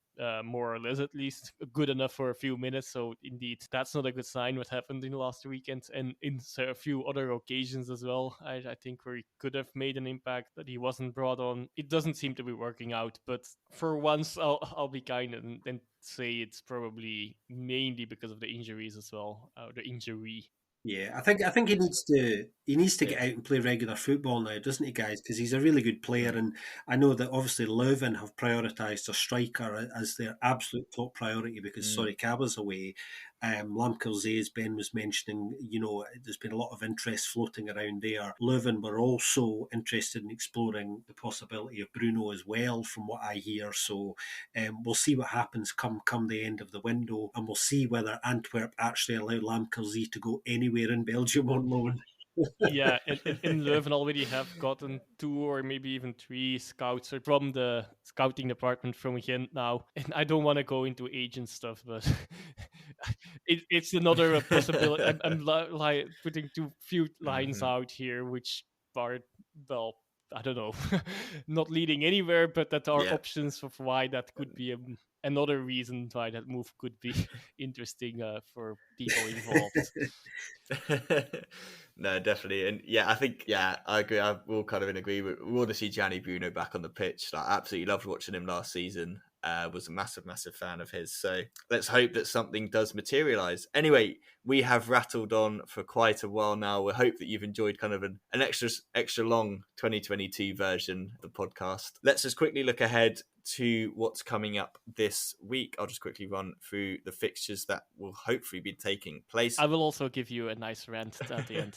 more or less at least good enough for a few minutes. So indeed, that's not a good sign what happened in the last weekend, and in a few other occasions as well. I think where he could have made an impact that he wasn't brought on. It doesn't seem to be working out, but for once I'll be kind and say it's probably mainly because of the injuries as well, the injury. Yeah, I think he needs to Yeah. get out and play regular football now, doesn't he, guys? Because he's a really good player, and I know that obviously Leuven have prioritised a striker as their absolute top priority because Sorikawa's away. Lamkelzee, as Ben was mentioning, there's been a lot of interest floating around there. Leuven were also interested in exploring the possibility of Bruno as well, from what I hear. So we'll see what happens come the end of the window, and we'll see whether Antwerp actually allow Lamkelzee to go anywhere in Belgium on loan. Yeah, and Leuven already have gotten 2 or maybe even 3 scouts from the scouting department from Ghent now. And I don't want to go into agent stuff, but it's another possibility. I'm putting too few lines out here, which are, well, I don't know, not leading anywhere, but that are Yeah. options of why that could be another reason why that move could be interesting for people involved. No, definitely, and yeah, I think I agree. We're all kind of in agreement. We want to see Gianni Bruno back on the pitch. Like, absolutely loved watching him last season. Was a massive fan of his. So let's hope that something does materialize. Anyway, we have rattled on for quite a while now. We hope that you've enjoyed kind of an extra long 2022 version of the podcast. Let's just quickly look ahead to what's coming up this week. I'll just quickly run through the fixtures that will hopefully be taking place. I will also give you a nice rant at the end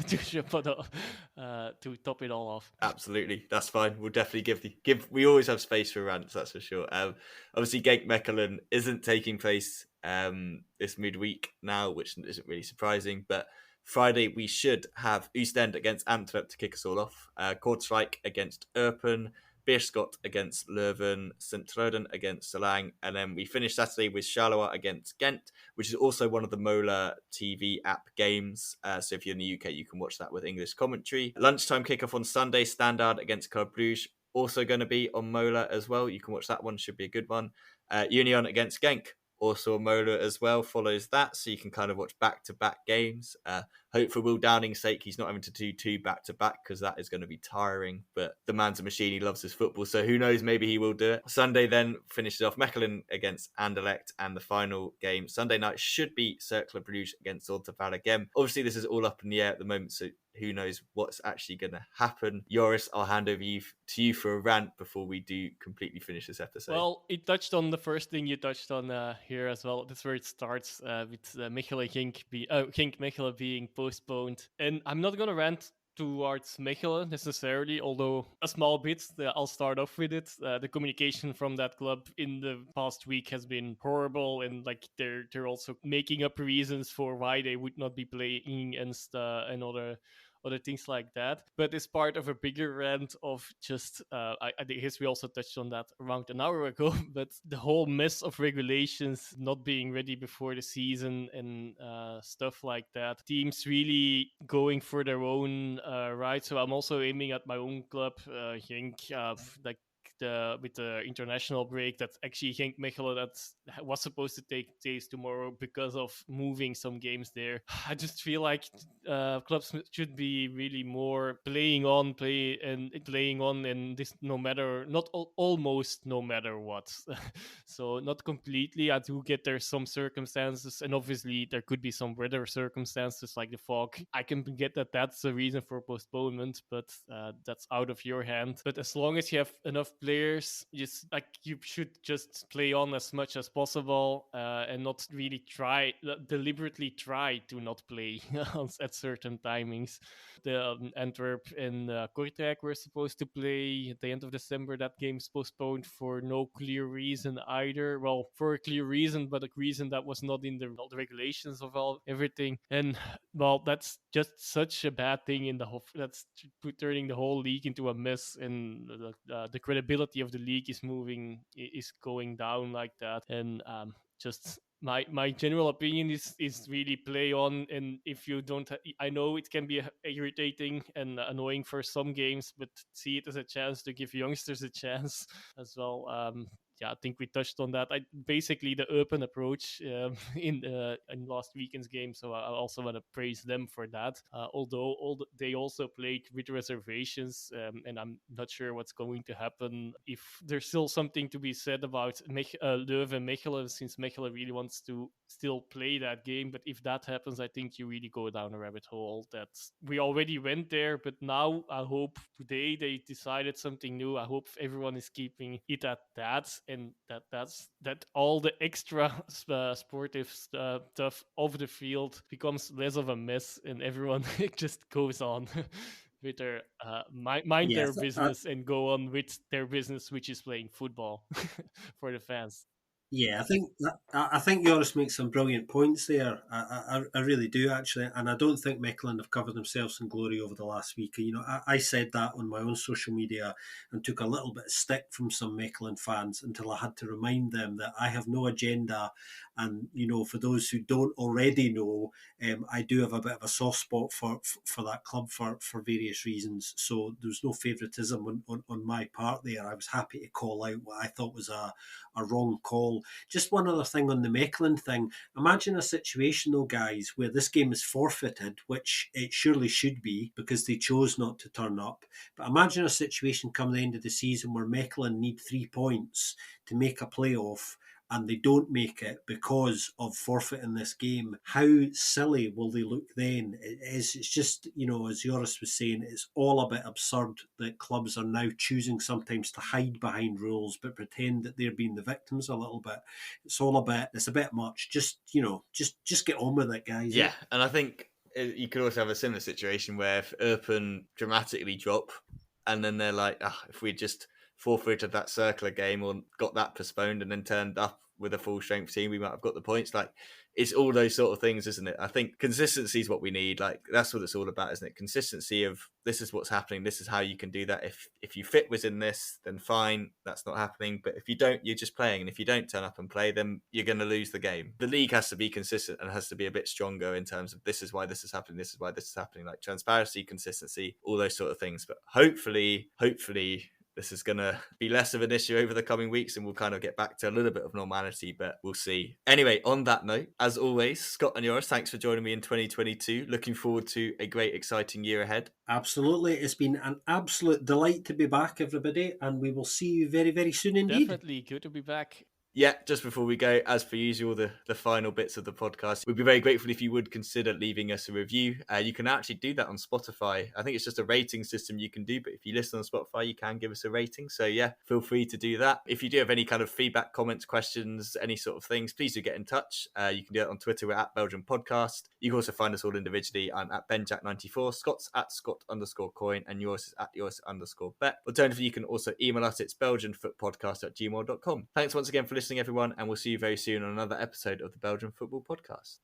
to top it all off. Absolutely, that's fine. We'll definitely give. We always have space for rants, that's for sure. Obviously, Genk Mechelen isn't taking place this midweek now, which isn't really surprising. But Friday we should have Oostend against Antwerp to kick us all off. Kortrijk against Eupen. Beerschot against Leuven, Sint-Truiden against Solang, and then we finish Saturday with Charleroi against Ghent, which is also one of the Mola TV app games. So if you're in the UK, you can watch that with English commentary. Lunchtime kickoff on Sunday, Standard against Club Brugge, also going to be on Mola as well. You can watch that one, should be a good one. Union against Genk, also on Mola as well, follows that, so you can kind of watch back-to-back games. Hope for Will Downing's sake he's not having to do 2 back-to-back, because that is going to be tiring, but the man's a machine, he loves his football, so who knows, maybe he will do it. Sunday then finishes off Mechelen against Anderlecht, and the final game Sunday night should be Cercle Bruges against Orteval again. Obviously this is all up in the air at the moment, so who knows what's actually going to happen. Joris, I'll hand over to you for a rant before we do completely finish this episode. Well, it touched on the first thing you touched on here as well. That's where it starts with Mechelen Genk Mechelen being postponed. And I'm not going to rant towards Mechelen necessarily, although a small bit. I'll start off with it. The communication from that club in the past week has been horrible, and like they're also making up reasons for why they would not be playing against another other things like that. But it's part of a bigger rant of just, I guess we also touched on that around an hour ago, but the whole mess of regulations not being ready before the season and stuff like that. Teams really going for their own right. So I'm also aiming at my own club, Genk, like the international break that actually Genk Mechelen that was supposed to take place tomorrow because of moving some games there. I just feel like clubs should be really more playing on and this almost no matter what. So not completely. I do get there's some circumstances, and obviously there could be some weather circumstances like the fog. I can get that that's a reason for postponement, but that's out of your hand. But as long as you have enough players, you should just play on as much as possible and not really deliberately try to not play at certain timings. The Antwerp and Kortrijk were supposed to play at the end of December. That game's postponed for no clear reason either. Well, for a clear reason, but a reason that was not in the regulations of everything. And well, that's just such a bad thing in the whole. That's turning the whole league into a mess, and the credibility of the league is going down like that. And just my general opinion is really play on, and if you don't I know it can be irritating and annoying for some games, but see it as a chance to give youngsters a chance as well. I think we touched on that. Basically the open approach in last weekend's game, so I also want to praise them for that. Although they also played with reservations, and I'm not sure what's going to happen. If there's still something to be said about Leuven-Mechelen, since Mechelen really wants to still play that game. But if that happens, I think you really go down a rabbit hole that we already went there. But now I hope today they decided something new. I hope everyone is keeping it at that, and that all the extra sportive stuff off the field becomes less of a mess, and everyone just goes on with their mind their business and go on with their business, which is playing football for the fans. Yeah, I think Joris makes some brilliant points there. I really do actually, and I don't think Mechelen have covered themselves in glory over the last week. You know, I said that on my own social media and took a little bit of stick from some Mechelen fans until I had to remind them that I have no agenda. And you know, for those who don't already know, I do have a bit of a soft spot for that club for various reasons. So there's no favouritism on my part there. I was happy to call out what I thought was a wrong call. Just one other thing on the Mechelen thing. Imagine a situation, though, guys, where this game is forfeited, which it surely should be because they chose not to turn up. But imagine a situation come the end of the season where Mechelen need 3 points to make a playoff, and they don't make it because of forfeiting this game. How silly will they look then? It's just, you know, as Joris was saying, it's all a bit absurd that clubs are now choosing sometimes to hide behind rules but pretend that they're being the victims a little bit. It's a bit much. Just, you know, just get on with it, guys. Yeah, and I think you could also have a similar situation where if Erpen dramatically drop and then they're like, if we just forfeited that circular game or got that postponed and then turned up with a full strength team, we might have got the points. Like, it's all those sort of things, isn't it? I think consistency is what we need. Like, that's what it's all about, isn't it? Consistency of this is what's happening. This is how you can do that. If you fit within this, then fine. That's not happening. But if you don't, you're just playing. And if you don't turn up and play, then you're going to lose the game. The league has to be consistent and has to be a bit stronger in terms of this is why this is happening. This is why this is happening. Like transparency, consistency, all those sort of things. But hopefully, this is going to be less of an issue over the coming weeks and we'll kind of get back to a little bit of normality, but we'll see. Anyway, on that note, as always, Scott and Joris, thanks for joining me in 2022. Looking forward to a great, exciting year ahead. Absolutely. It's been an absolute delight to be back, everybody, and we will see you very, very soon indeed. Definitely. Good to be back. Yeah, just before we go, as per usual, the final bits of the podcast, we'd be very grateful if you would consider leaving us a review. You can actually do that on Spotify. I think it's just a rating system you can do, but if you listen on Spotify, you can give us a rating. So yeah, feel free to do that. If you do have any kind of feedback, comments, questions, any sort of things, please do get in touch. You can do it on Twitter. We're at Belgian Podcast. You can also find us all individually. I'm at BenJack94, Scott's at Scott_coin, and yours is at yours_bet. Alternatively, you can also email us. It's belgianfootpodcast@gmail.com. Thanks once again for listening, everyone, and we'll see you very soon on another episode of the Belgian Football Podcast.